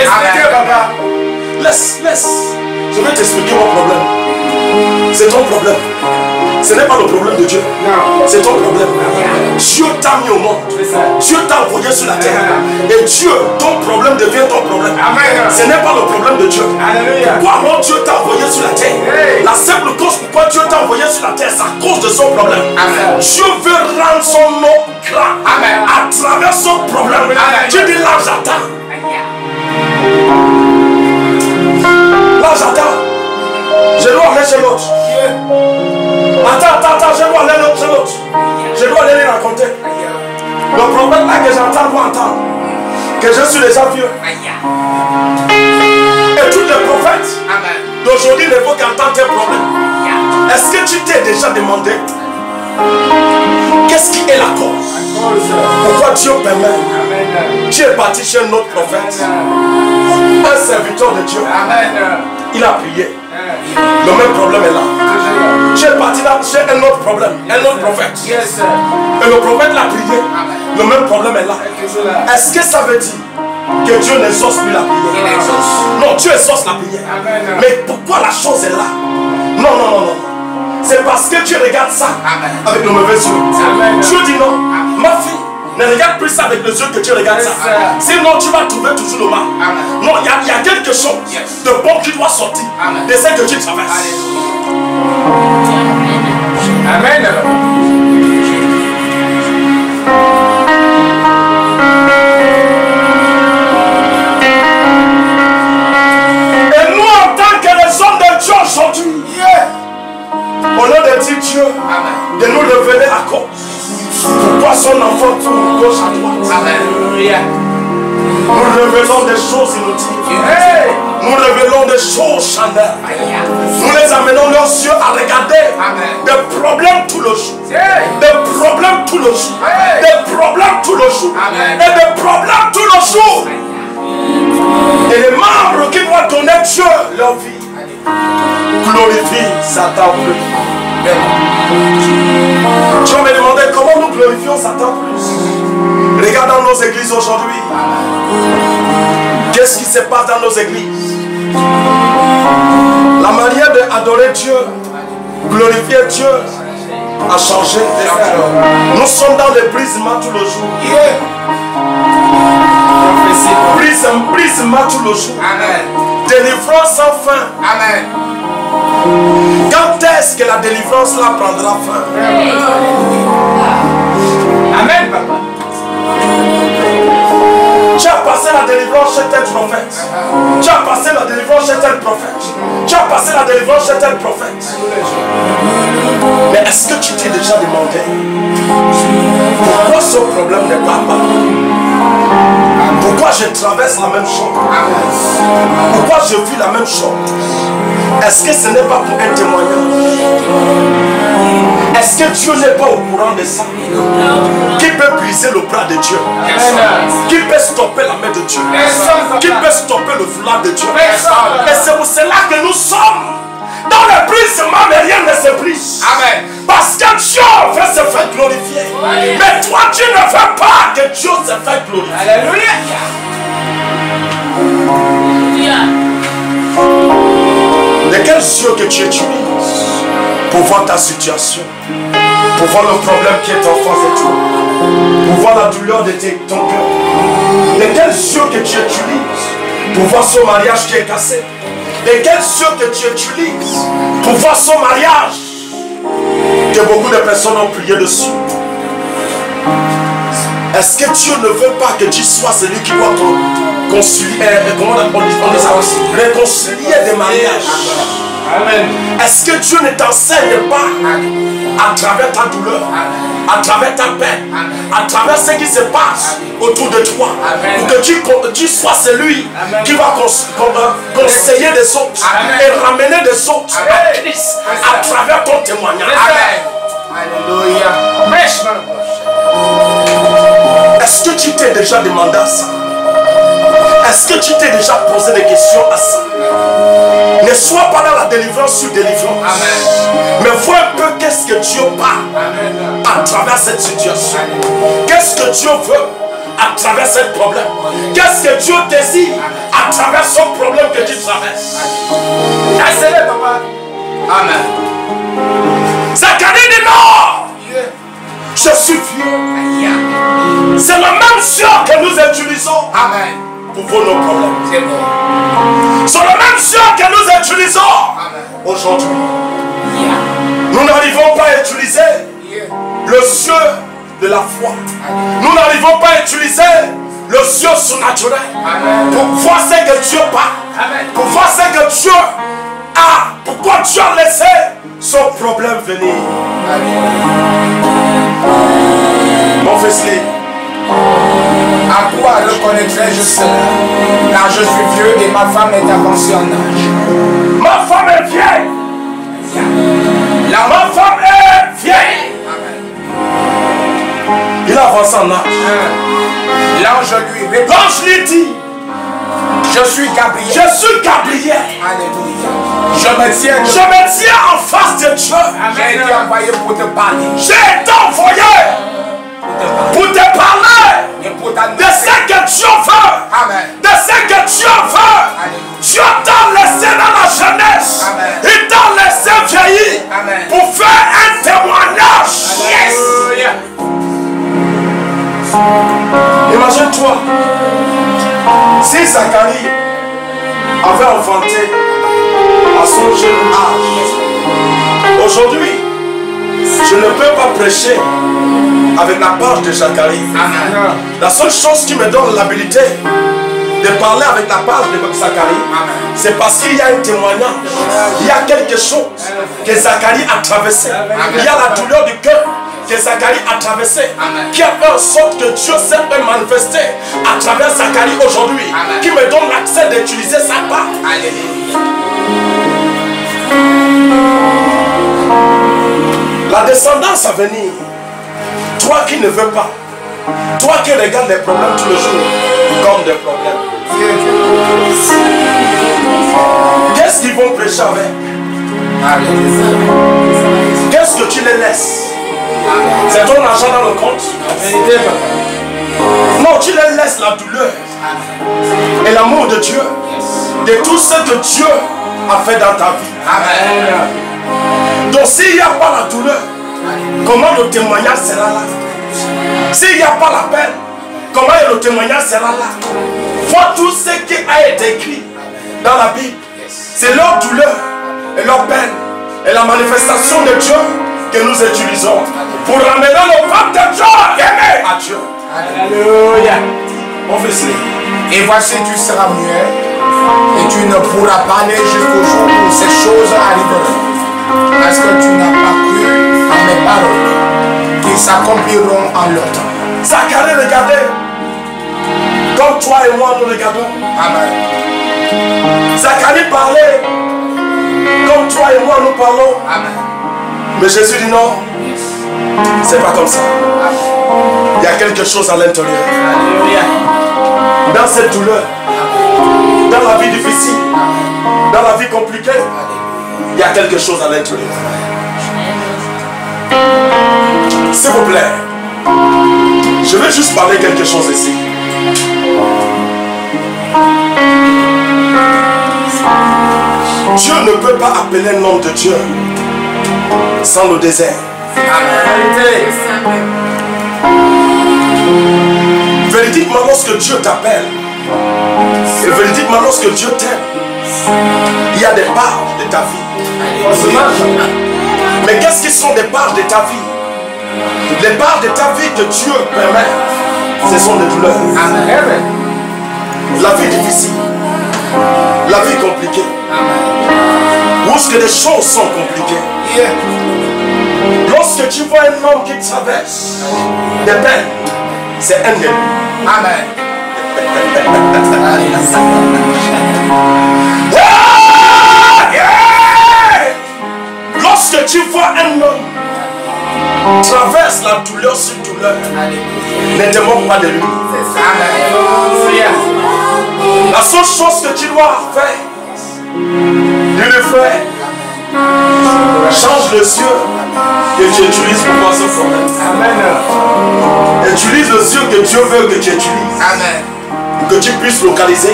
Laisse. Je vais t'expliquer mon problème. C'est ton problème. Ce n'est pas le problème de Dieu. C'est ton problème. Dieu t'a mis au monde. Dieu t'a envoyé sur la terre. Et Dieu, ton problème devient ton problème. Ce n'est pas le problème de Dieu. Pourquoi alors Dieu t'a envoyé sur la terre? La simple cause pourquoi Dieu t'a envoyé sur la terre, c'est à cause de son problème. Dieu veut rendre son nom grand à travers son problème. Dieu dit là j'attends. Là j'attends. Je dois aller chez l'autre. Attends, je dois aller chez l'autre. Je dois aller lui raconter. Le problème là que j'entends doit entendre. Que je suis déjà vieux. Et tous les prophètes d'aujourd'hui ne vont qu'entendre tes problèmes. Est-ce que tu t'es déjà demandé qu'est-ce qui est la cause? Pourquoi Dieu permet? Tu es parti chez un autre prophète, un serviteur de Dieu. Il a prié. Le même problème est là. Tu es parti là chez un autre problème, un autre prophète. Et le prophète l'a prié. Le même problème est là. Est-ce que ça veut dire que Dieu n'exauce plus la prière? Non, Dieu exauce la prière. Mais pourquoi la chose est là? Non. C'est parce que tu regardes ça avec le mauvais yeux. Dieu dit non, ma fille, ne regarde plus ça avec les yeux que tu regardes ça. Sinon tu vas trouver toujours le mal. Non, il y a quelque chose de bon qui doit sortir de ce que tu traverses. Amen. Et nous en tant que les hommes de Dieu aujourd'hui, au nom de Dieu, de nous révéler la cause. Pourquoi son enfant tourne gauche à droite? Nous révélons des choses inutiles. Nous révélons des choses chanelles. Nous les amenons leurs yeux à regarder des problèmes tout le jour. Des problèmes tout le jour. Des problèmes tout le jour. Et des problèmes tout le jour. Et les membres qui doivent donner Dieu leur vie glorifient Satan plus. Tu vas me demander comment nous glorifions Satan plus. Regarde dans nos églises aujourd'hui. Qu'est-ce qui se passe dans nos églises? La manière d'adorer Dieu, glorifier Dieu a changé. Nous sommes dans les brisements tout le jour. Brise-moi tout le jour. Amen. Délivrance sans fin. Amen. Quand est-ce que la délivrance là prendra fin? Amen, papa. Tu as passé la délivrance chez tel prophète. Tu as passé la délivrance chez tel prophète. Tu as passé la délivrance chez tel prophète. Mais est-ce que tu t'es déjà demandé pourquoi ce problème n'est pas parti? Pourquoi je traverse la même chose? Pourquoi je vis la même chose? Est-ce que ce n'est pas pour un témoignage? Est-ce que Dieu n'est pas au courant de ça? Qui peut briser le bras de Dieu? Qui peut stopper la main de Dieu? Qui peut stopper le vouloir de Dieu? Et c'est pour cela que nous sommes dans le brisement, mais rien ne se brise. Amen. Parce que Dieu veut se faire glorifier. Mais toi, tu ne veux pas que Dieu se fasse glorifier. Alléluia. De quels yeux que tu utilises pour voir ta situation, pour voir le problème qui est en face de toi, pour voir la douleur de ton cœur? De quels yeux que tu utilises pour voir ce mariage qui est cassé? De quels yeux que tu utilises pour voir ce mariage que beaucoup de personnes ont prié dessus? Est-ce que Dieu ne veut pas que tu sois celui qui doit réconcilier des mariages? Amen. Est-ce que Dieu ne t'enseigne pas à travers ta douleur, à travers ta peine, à travers ce qui se passe autour de toi, pour que tu sois celui qui va conseiller des autres et ramener des autres à Christ à travers ton témoignage? Alléluia. Est-ce que tu t'es déjà demandé à ça? Est-ce que tu t'es déjà posé des questions à ça? Ne sois pas dans la délivrance sur délivrance. Amen. Mais vois un peu qu'est-ce que Dieu parle à travers cette situation. Qu'est-ce que Dieu veut à travers ce problème? Qu'est-ce que Dieu désire à travers ce problème que tu traverses? Laissez-le, papa. Amen. Zacharie dit non. Je suis vieux. C'est le même Dieu que nous utilisons Amen. pour voir nos problèmes. C'est bon. C'est le même Dieu que nous utilisons aujourd'hui. Nous n'arrivons pas à utiliser le Dieu de la foi. Nous n'arrivons pas à utiliser le Dieu surnaturel pour voir ce que Dieu parle, pour voir ce que Dieu a. Pourquoi Dieu a laissé son problème venir? Mon fils, À quoi reconnaîtrai-je cela? Car je suis vieux et ma femme est avancée en âge. ma femme est vieille. Ma femme est vieille. Il a avancé en âge. L'ange lui répond. L'ange lui dit, Je suis Gabriel. je suis Gabriel. Alléluia. Je me tiens En face de Dieu. J'ai été envoyé pour te parler. J'ai été envoyé pour te parler Et pour de t'annoncer. ce que Dieu veut. Amen. De ce que Dieu veut. Dieu t'a laissé dans la jeunesse. Amen. Il t'a laissé vieillir Amen. pour faire un témoignage. Alléluia. Imagine-toi si Zacharie avait enfanté à son jeune âge. Aujourd'hui, je ne peux pas prêcher avec la page de Zacharie. Amen. La seule chose qui me donne l'habilité de parler avec la page de Zacharie, c'est parce qu'il y a un témoignage. Il y a quelque chose que Zacharie a traversé. Il y a la douleur du cœur que Zacharie a traversé, qui a fait en sorte que Dieu s'est manifesté à travers Zacharie aujourd'hui, qui me donne l'accès d'utiliser sa part. Alléluia. La descendance à venir, toi qui ne veux pas, toi qui regardes les problèmes tous les jours comme des problèmes, qu'est-ce qu'ils vont prêcher avec? Qu'est-ce que tu les laisses? C'est ton argent dans le compte? Non, tu les laisses la douleur et l'amour de Dieu, de tout ce que Dieu a fait dans ta vie. Amen. Donc s'il n'y a pas la douleur, comment le témoignage sera là? S'il n'y a pas la peine, comment le témoignage sera là. Vois tout ce qui a été écrit dans la Bible. C'est leur douleur et leur peine et la manifestation de Dieu que nous utilisons pour ramener le peuple de Dieu à Dieu. Alléluia. Obviously. Et voici, tu seras muet et tu ne pourras parler jusqu'au jour où ces choses arriveront. Parce que tu n'as pas cru en mes paroles qui s'accompliront en leur temps. Zacharie, regardez. Comme toi et moi nous regardons. Amen. Zacharie parlait. Comme toi et moi nous parlons. Amen. Mais Jésus dit non. C'est pas comme ça. Il y a quelque chose à l'intérieur. Alléluia. Dans cette douleur, dans la vie difficile, dans la vie compliquée, il y a quelque chose à l'intérieur. S'il vous plaît, je vais juste parler quelque chose ici. Dieu ne peut pas appeler un homme de Dieu sans le désert. Véridiquement, lorsque Dieu t'appelle, et véridiquement, lorsque Dieu t'aime, il y a des parts de ta vie. Mais qu'est-ce qui sont des parts de ta vie? Les parts de ta vie que Dieu permet, ce sont des douleurs. La vie difficile, la vie compliquée, où est-ce que les choses sont compliquées. Lorsque tu vois un homme qui traverse des peines, c'est un début. Amen. Lorsque tu vois un homme traverse la douleur sur douleur, ne te moque pas de lui. La seule chose que tu dois faire, lui le faire, change le cieux que tu utilises pour voir ce problème. Utilise le cieux que Dieu veut que tu utilises. Amen. Que tu puisses localiser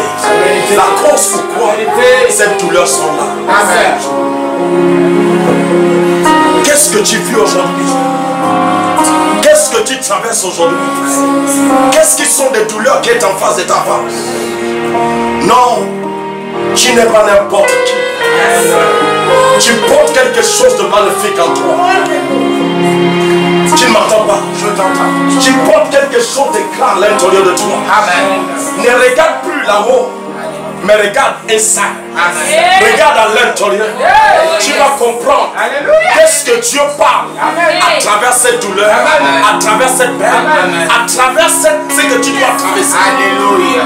la cause pourquoi cette douleur sont là. Amen. Qu'est-ce que tu vis aujourd'hui? Qu'est-ce que tu traverses aujourd'hui? Qu'est-ce qui sont des douleurs qui sont en face de ta face? Non, tu n'es pas n'importe qui. Tu portes quelque chose de magnifique en toi. Tu ne m'entends pas? Je t'entends. Tu portes quelque chose de grand à l'intérieur de toi. Amen. Ne regarde plus là-haut, mais regarde inside. Amen. Regarde à l'intérieur. Tu vas comprendre qu'est-ce que Dieu parle à travers cette douleur, à travers cette peine, à travers ce que tu dois traverser. Alléluia.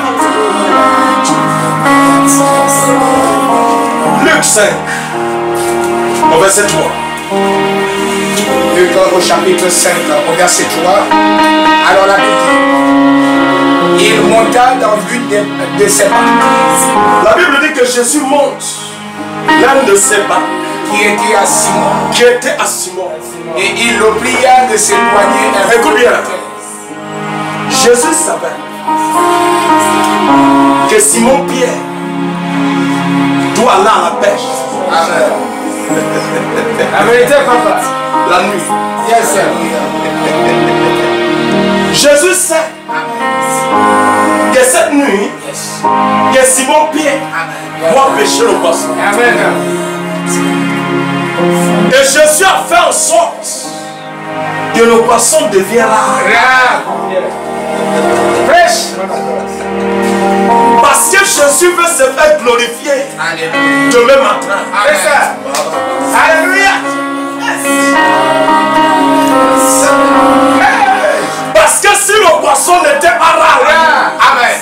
Luc 5, au verset 3. Luc au chapitre 5, au verset 3. Alors la Bible dit, il monta dans l'une de ses barques. La Bible dit que Jésus monte l'un de ses barques Qui était à Simon. Et Et il le pria de s'éloigner un peu. écoute bien, Jésus savait que Simon Pierre doit aller à la pêche Amen. La vérité, papa. la nuit. Yes, sir. Jésus sait que cette nuit, que Simon Pierre doit pêcher le poisson. Amen. Et Jésus a fait en sorte que le poisson devienne rare. Fresh. Parce que Jésus veut se faire glorifier Alléluia. demain matin. C'est ça. Alléluia. Parce que si le poisson n'était pas rare, Amen.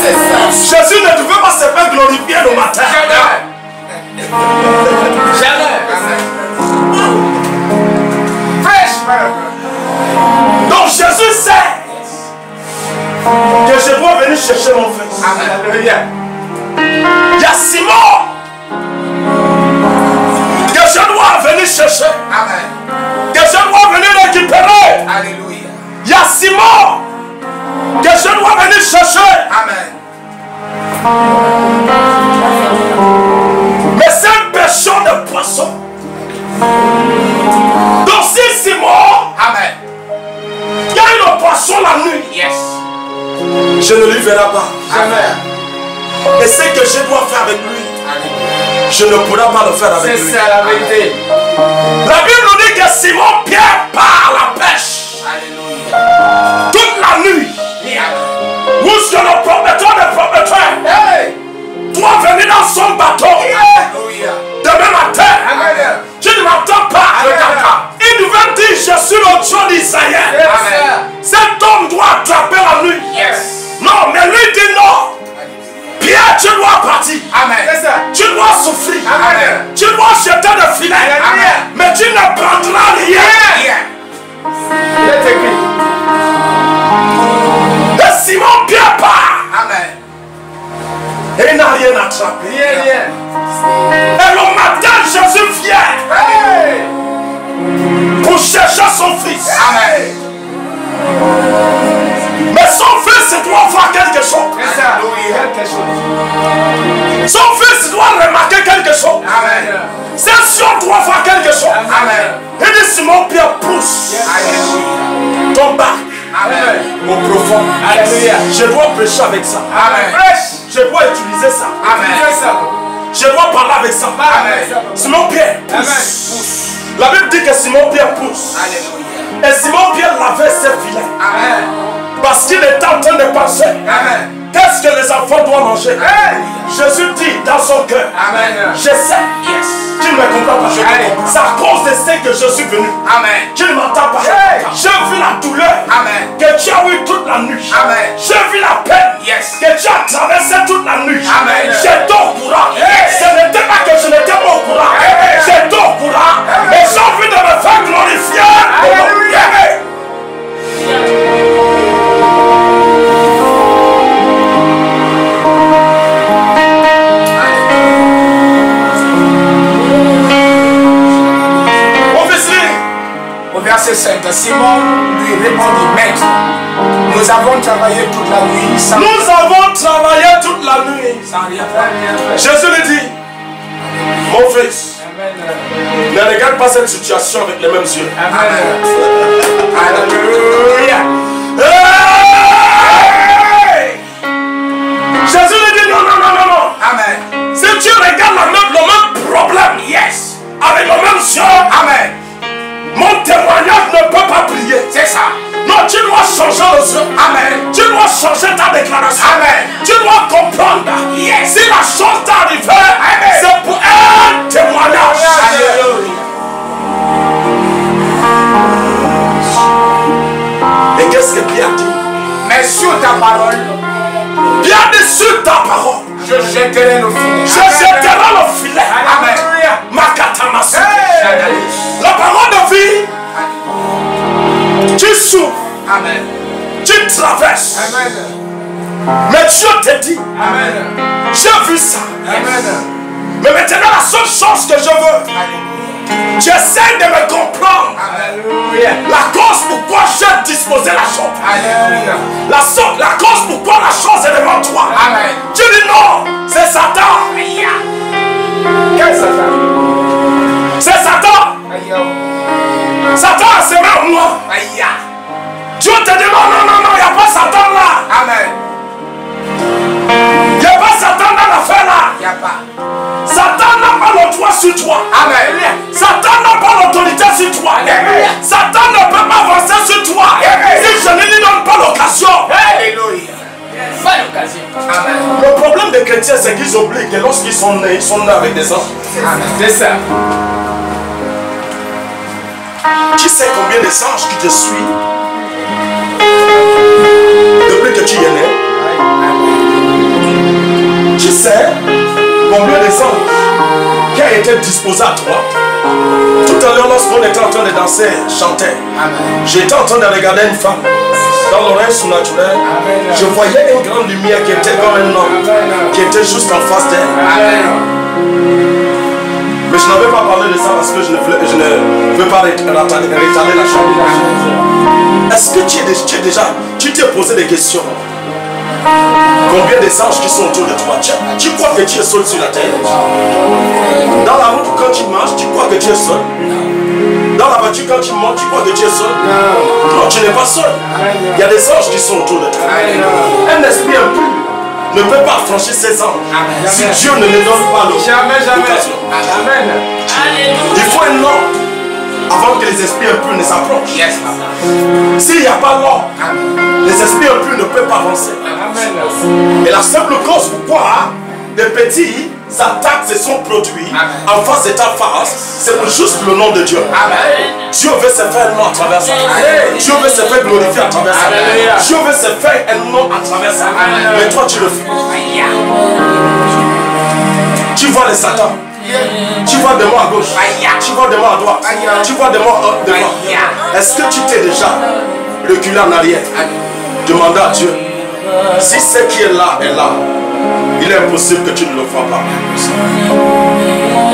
C'est ça. Jésus ne devait pas se faire glorifier le matin. Jamais. Fresh. Donc Jésus sait que je dois venir chercher mon fils. Alléluia. Il y a Simon que je dois venir chercher, Amen. que je dois venir récupérer. Alléluia. Il y a Simon que je dois venir chercher. Amen. Mais c'est un pêcheur de poissons. Donc si Simon, Amen. il y a une poisson la nuit, Yes. je ne lui verrai pas. Amen. Et ce que je dois faire avec lui, je ne pourrai pas le faire avec C'est lui. ça la vérité. La Bible nous dit que Simon Pierre part à la pêche Alléluia. toute la nuit. Jusqu'à le prometteur des prometteurs Hey. doit venir dans son bateau Alléluia. demain matin. Amen. Tu ne m'entends pas. Il devait dire, je suis le Dieu d'Israël. Amen. Cet homme doit attraper la nuit. Yes. Non, mais lui dit non. Pierre, tu dois partir. Amen. C'est ça. Tu dois souffrir. Amen. Tu dois jeter le filet. Amen. Mais tu ne prendras rien. Yeah. Il est écrit. Et Simon Pierre part. Amen. Et il n'a rien attrapé. Rien, rien. Et le matin, Jésus vient Hey. pour chercher son fils. Amen. Mais son fils doit voir quelque chose. C'est ça. Quelque chose. Son fils doit remarquer quelque chose. Amen. Ses yeux doivent voir quelque chose. Amen. Il dit Simon Pierre pousse Alléluia. ton bac Amen. au profond. Alléluia. Je dois prêcher avec ça. Amen. Je dois utiliser ça. Amen. C'est ça. Je dois parler avec ça. Amen. Simon Pierre Amen. pousse. La Bible dit que Simon Pierre pousse. Alléluia. Et Simon Pierre lavait ses filets. Amen. Parce qu'il était en train de penser. Amen. Qu'est-ce que les enfants doivent manger? Hey. Jésus dit dans son cœur. Amen. Je sais. Yes. Tu ne me comprends pas. C'est à cause de ce que je suis venu. Amen. Tu ne m'entends pas. Hey. J'ai vu la douleur Amen. que tu as eu toute la nuit. Amen. J'ai vu la peine Yes. que tu as traversé toute la nuit. Amen. J'étais au courant. Hey. Ce n'était pas que je n'étais pas au courant. Hey. J'étais au courant. Amen. Et j'ai envie de me faire glorifier. Alléluia. Au verset 5, Simon lui répondit, Maître, nous avons travaillé toute la nuit sans Nous avons travaillé toute la nuit. rien faire. Jésus lui dit, mon fils, ne regarde pas cette situation avec les mêmes yeux. Alléluia. Hey! Jésus lui dit, non, non, non, non, non. Amen. Si tu regardes le même problème, Yes. avec le même yeux, Amen. mon témoignage ne peut pas briller. C'est ça. Non, tu dois changer le yeux. Amen. Tu dois changer ta déclaration. Amen. Tu dois comprendre. Yes. Si la chose t'est arrivée, Amen. c'est pour un témoignage. Alléluia. Et qu'est-ce que Pierre dit? Mais sur ta parole, Pierre dit sur ta parole. je jetterai le filet. Je jetterai le filet. Amen. Makatamasu. Hey. La parole de vie, tu souffres, Amen. tu traverses. Amen. Mais Dieu te dit, Amen. j'ai vu ça. Amen. Mais maintenant, la seule chose que je veux, j'essaie de me comprendre Alléluia. la cause pourquoi j'ai disposé la chose. Alléluia. La cause pourquoi la chose est devant toi. Amen. Tu dis non, c'est Satan. Quel Satan? C'est Satan. Aïe. Satan a semé en moi. Aïe. Dieu te dit non, non, non, non, il n'y a pas Satan là. Amen. Il n'y a pas Satan dans l'affaire là. Il n'y a pas. Satan n'a pas le droit sur toi. Amen. Satan n'a pas l'autorité sur toi. Satan ne peut pas avancer sur toi. Si je ne lui donne pas l'occasion. Alléluia. Pas l'occasion. Amen. Le problème des chrétiens, c'est qu'ils oublient que lorsqu'ils sont nés avec des anges. Amen. C'est ça. Tu sais combien de anges qui te suivent depuis que tu es né? Tu sais combien de anges qui a été disposé à toi? Tout à l'heure, lorsqu'on était en train de danser, chanter, j'étais en train de regarder une femme. Dans l'oreille surnaturelle, je voyais une grande lumière qui était comme un homme, qui était juste en face d'elle. Mais je n'avais pas parlé de ça parce que je ne veux pas rétaler la chose. Est-ce que tu t'es posé des questions? Combien de anges qui sont autour de toi? Tu crois que tu es seul sur la terre? Dans la route, quand tu marches, tu crois que tu es seul? Dans la voiture, quand tu montes, tu crois que tu es seul. Non, tu n'es pas seul. Il y a des anges qui sont autour de toi. Un esprit impur ne peut pas franchir ses anges si Dieu ne les donne pas l'occasion. Amen. Il faut un ordre avant que les esprits impurs ne s'approchent. S'il n'y a pas l'ordre, les esprits impurs ne peuvent pas avancer. Et la simple cause pourquoi les petits attaques se sont produits en face de ta face, c'est pour juste le nom de Dieu. Dieu veut se faire un nom à travers ça. Dieu veut se faire glorifier à travers ça. Dieu veut se faire un nom à travers ça. Mais toi tu le fais. Tu vois les satans. Tu vois des mots à gauche, tu vois des mots à droite, tu vois des mots devant. Est-ce que tu t'es déjà reculé en arrière? Demandez à Dieu. Si ce qui est là, il est impossible que tu ne le vois pas.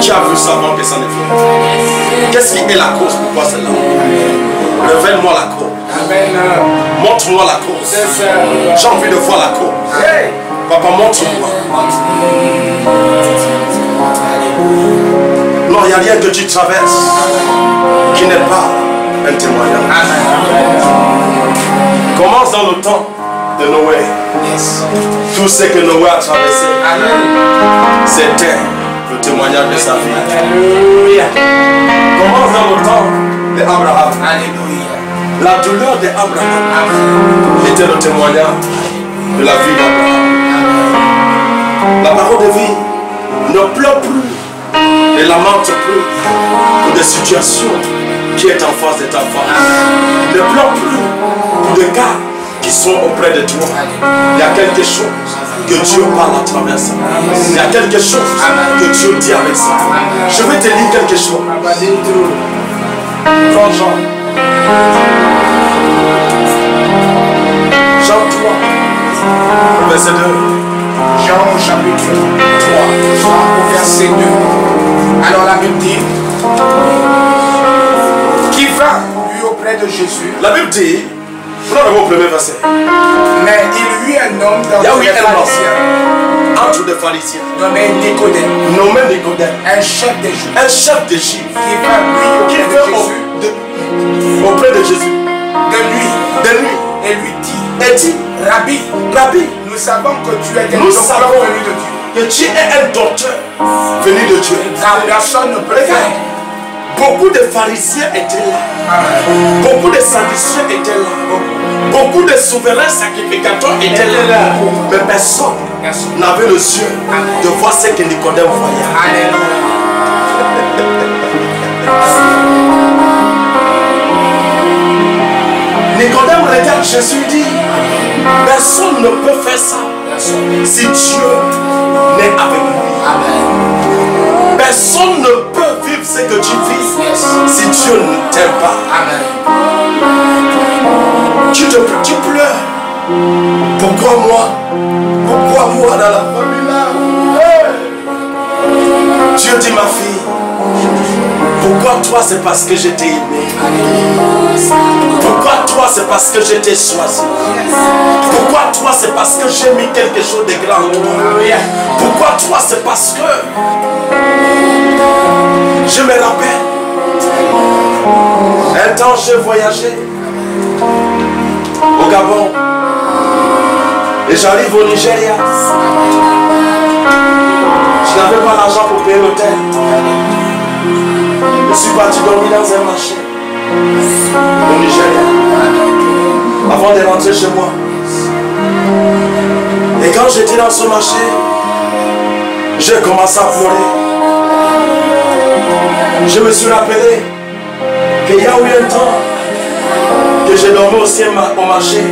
Tu as vu ça avant que ça ne vienne. Qu'est-ce qui est la cause? Pourquoi c'est là? Révèle-moi la cause. Montre-moi la cause. J'ai envie de voir la cause. Papa, montre-moi. Non, il n'y a rien que tu traverses qui n'est pas un témoignage. Commence dans le temps de Noé. Tout ce que Noé a traversé, c'était le témoignage de sa vie. Commence dans le temps d'Abraham. La douleur d'Abraham était le témoignage de la vie d'Abraham. La parole de vie ne pleure plus, ne lamente plus pour des situations qui est en face de ta femme. Ne pleure plus pour des cas qui sont auprès de toi. Il y a quelque chose que Dieu parle à travers ça. Il y a quelque chose que Dieu dit avec ça. Je vais te lire quelque chose. Jean 3, verset 2. Jean au chapitre 3, au verset 2. Alors la Bible dit, qui vint lui auprès de Jésus. La Bible dit, prenons le premier verset. Mais il y eut un homme dans les pharisiens, entre des pharisiens, nommé Nicodème, un chef des Juifs, un chef des Juifs, qui vint lui auprès de Jésus, de nuit, et lui dit, Rabbi, nous savons que tu es un docteur venu de Dieu. Que tu es un docteur venu de Dieu. Car personne ne peut faire. Beaucoup de pharisiens étaient là. Beaucoup de sadducéens étaient là. Beaucoup de souverains sacrificateurs étaient là. Mais personne n'avait le yeux de voir ce que Nicodème voyait. Nicodème regarde Jésus dit, personne ne peut faire ça si Dieu n'est avec lui. Personne ne peut vivre ce que tu vis si Dieu ne t'aime pas. Tu pleures. Pourquoi moi? Pourquoi moi dans la famille là? Dieu dit ma fille, pourquoi toi c'est parce que je t'ai aimé. Pourquoi toi c'est parce que je t'ai choisi. Pourquoi toi c'est parce que j'ai mis quelque chose de grand en toi. Pourquoi toi c'est parce que je me rappelle. Un temps j'ai voyagé au Gabon et j'arrive au Nigeria. Je n'avais pas l'argent pour payer l'hôtel. Je suis parti dormir dans un marché au Nigeria avant de rentrer chez moi. Et quand j'étais dans ce marché, j'ai commencé à pleurer. Je me suis rappelé qu'il y a eu un temps que j'ai dormi aussi au marché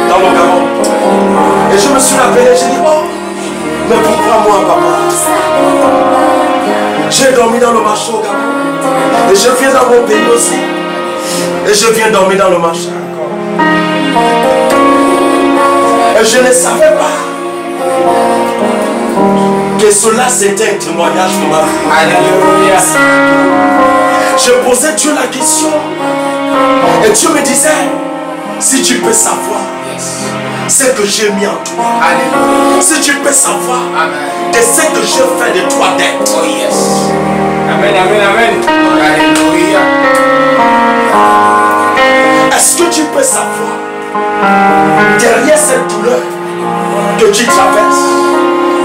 dans le Gabon. Et je me suis rappelé, j'ai dit, oh, mais pourquoi moi, papa? J'ai dormi dans le marché au Gabon. Et je viens dans mon pays aussi. Et je viens dormir dans le marché encore. Et je ne savais pas que cela c'était un témoignage de ma vie. Alléluia. Je posais Dieu la question. Et Dieu me disait, si tu peux savoir ce que j'ai mis en toi. Alléluia. Si tu peux savoir de ce que je fais de toi d'être. Oh yes. Amen, amen, amen. Alléluia. peux savoir, derrière cette douleur que tu traverses,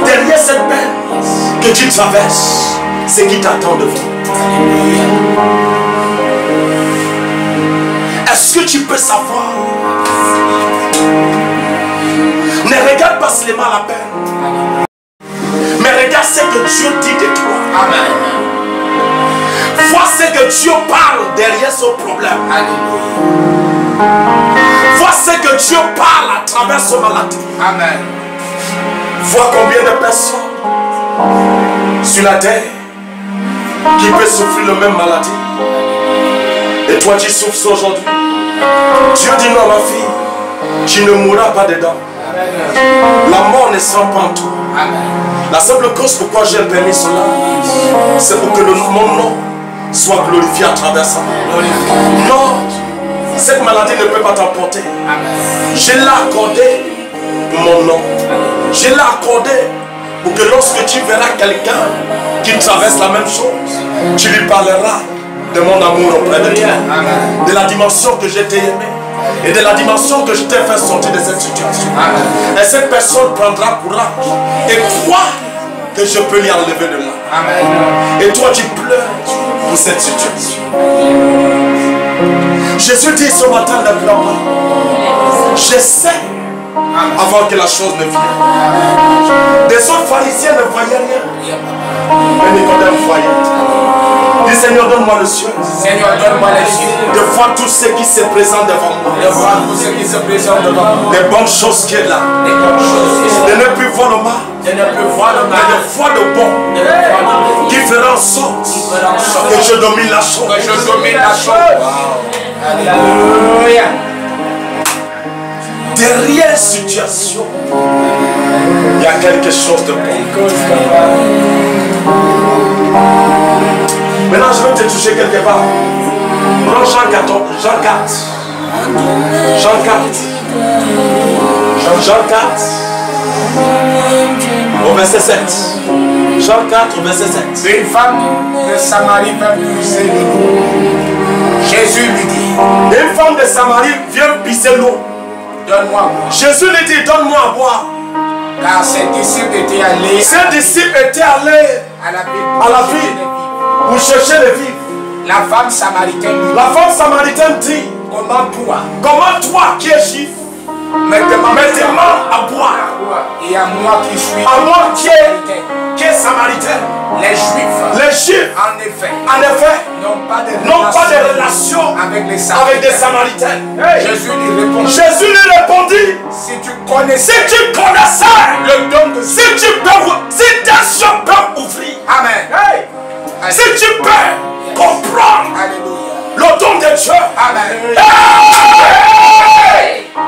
derrière cette peine que tu traverses, c'est qui t'attend devant. Est-ce que tu peux savoir? Ne regarde pas seulement la peine, mais regarde ce que Dieu dit de toi. Amen. Vois ce que Dieu parle derrière ce problème. Vois ce que Dieu parle à travers ce maladie. Amen. Vois combien de personnes sur la terre qui peuvent souffrir la même maladie. Et toi tu souffres aujourd'hui. Dieu dit non ma fille, tu ne mourras pas dedans. La mort ne sera pas en toi. La simple cause pourquoi j'ai permis cela, c'est pour que mon nom soit glorifié à travers ça. Non, cette maladie ne peut pas t'emporter. Je l'ai accordé pour mon nom. Je l'ai accordé pour que lorsque tu verras quelqu'un qui traverse la même chose, tu lui parleras de mon amour auprès de toi, de la dimension que je t'ai aimé et de la dimension que je t'ai fait sortir de cette situation. Et cette personne prendra courage et croit que je peux lui enlever de là. Et toi tu pleures pour cette situation. Jésus dit ce matin, ne pleure pas. Je sais avant que la chose ne vienne. Des autres pharisiens ne voyaient rien, mais Nicodème voyait. Dis Seigneur, donne-moi le ciel. Seigneur, donne-moi les cieux. De voir tout ce qui se présente devant moi. De voir tout ce qui se présente devant moi. Les bonnes choses qui est là. Les bonnes choses. De ne plus voir le mal. De ne plus voir le mal. Mais de voir le bon. De voir le bon. Qui fera en sorte que je domine la chose. Que je domine la chose. Alléluia. Derrière situation, il y a quelque chose de bon. Maintenant, je vais te toucher quelque part. Prends Jean 14, Jean 4. Jean 4. Jean 4. Au verset 7. Jean 4, au verset 7. Une femme de Samarie vint puiser de l'eau. Jésus lui dit, Une femme de Samarie vient pisser l'eau. donne-moi à boire. Jésus lui dit, donne-moi à boire. Car ses disciples étaient allés Ses disciples étaient allés à la à la ville pour chercher le vivre. La femme samaritaine lui dit, La femme samaritaine dit, comment toi comment toi qui es juif me demandes me demandes à boire? et à moi qui suis À moi qui est samaritain. samaritain. Les juifs, Les juifs, en effet, n'ont pas de relation avec les avec des samaritains. samaritains. Jésus lui répondit, Jésus lui répondit, si tu connaissais si tu connaissais le don de si tu peux, si tes yeux peuvent ouvrir, Amen. si tu peux comprendre Alléluia. le don de Dieu, Amen.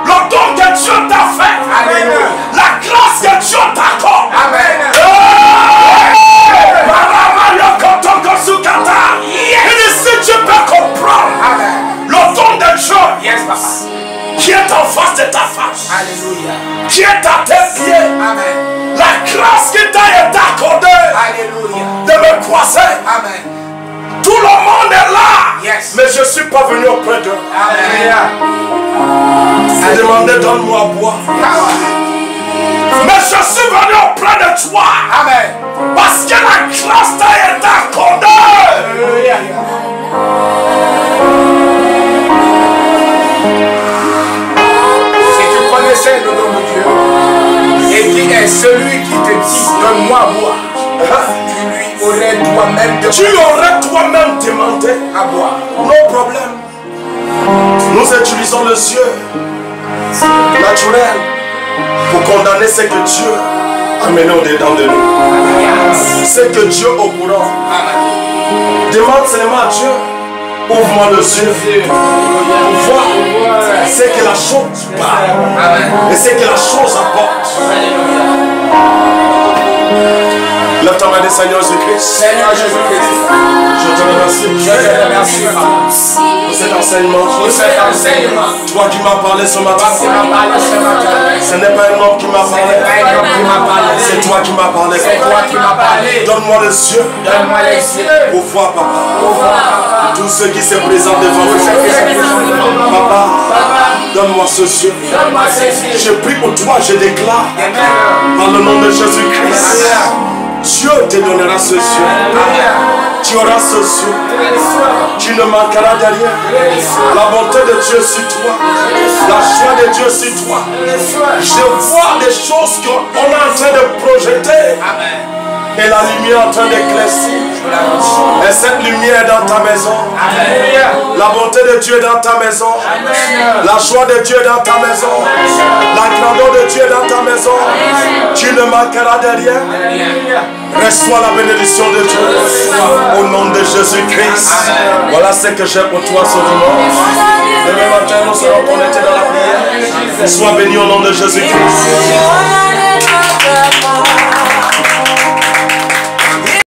le don que Dieu t'a fait, Alléluia. la grâce que Dieu t'accorde. Amen. Il dit, si tu peux comprendre Amen. le don de Dieu Yes, papa. qui est en face de ta face, Alléluia. qui est à tes pieds, Amen. la grâce qui t'a été accordée Alléluia. de me croiser. Amen. Tout le monde est là, Yes. mais je ne suis pas venu auprès d'eux. Alléluia. Je demandais, donne-moi à boire. Mais je suis venu auprès de toi Amen. parce que la grâce t'a été accordée. Alléluia. Si tu connaissais le nom de Dieu et qui est celui qui te dit donne-moi à boire, tu lui aurais toi-même Tu demandé aurais toi-même demandé. à boire. No problème. Nous utilisons les yeux naturels pour condamner ce que Dieu a mené au-dedans de nous. Ce que Dieu est au courant. Demande seulement à Dieu. Ouvre-moi le yeux pour voir ce que la chose parle et ce que la chose apporte. Lève ta main, Seigneur Jésus-Christ. Seigneur Jésus-Christ, Je te remercie. je te remercie Pour cet enseignement. pour cet enseignement. Toi qui m'as parlé ce matin. Tu m'as parlé ce matin. Ce n'est pas un homme qui m'a Ce n'est parlé. pas un homme qui m'a parlé. C'est toi qui m'as parlé. C'est toi qui m'as parlé. Donne-moi les yeux Donne-moi les yeux pour voir, papa. pour voir Tout ce qui se présente devant ce qui vous. se présente devant moi. Papa, Donne-moi ceci. Je prie pour toi, je déclare dans le nom de Jésus-Christ. Dieu te donnera ce yeux. Tu auras ce yeux. Tu ne manqueras de rien. La bonté de Dieu sur toi. La joie de Dieu sur toi. Je vois des choses qu'on est en train de projeter. Et la lumière est en train d'éclaircir. Et cette lumière est dans ta maison. La bonté de Dieu est dans ta maison. La joie de Dieu est dans ta maison. La grandeur de Dieu est dans ta maison. Tu ne manqueras de rien. Reçois la bénédiction de Dieu. Au nom de Jésus-Christ. Voilà ce que j'ai pour toi ce dimanche. Demain matin, nous serons connectés dans la prière. Sois béni au nom de Jésus-Christ.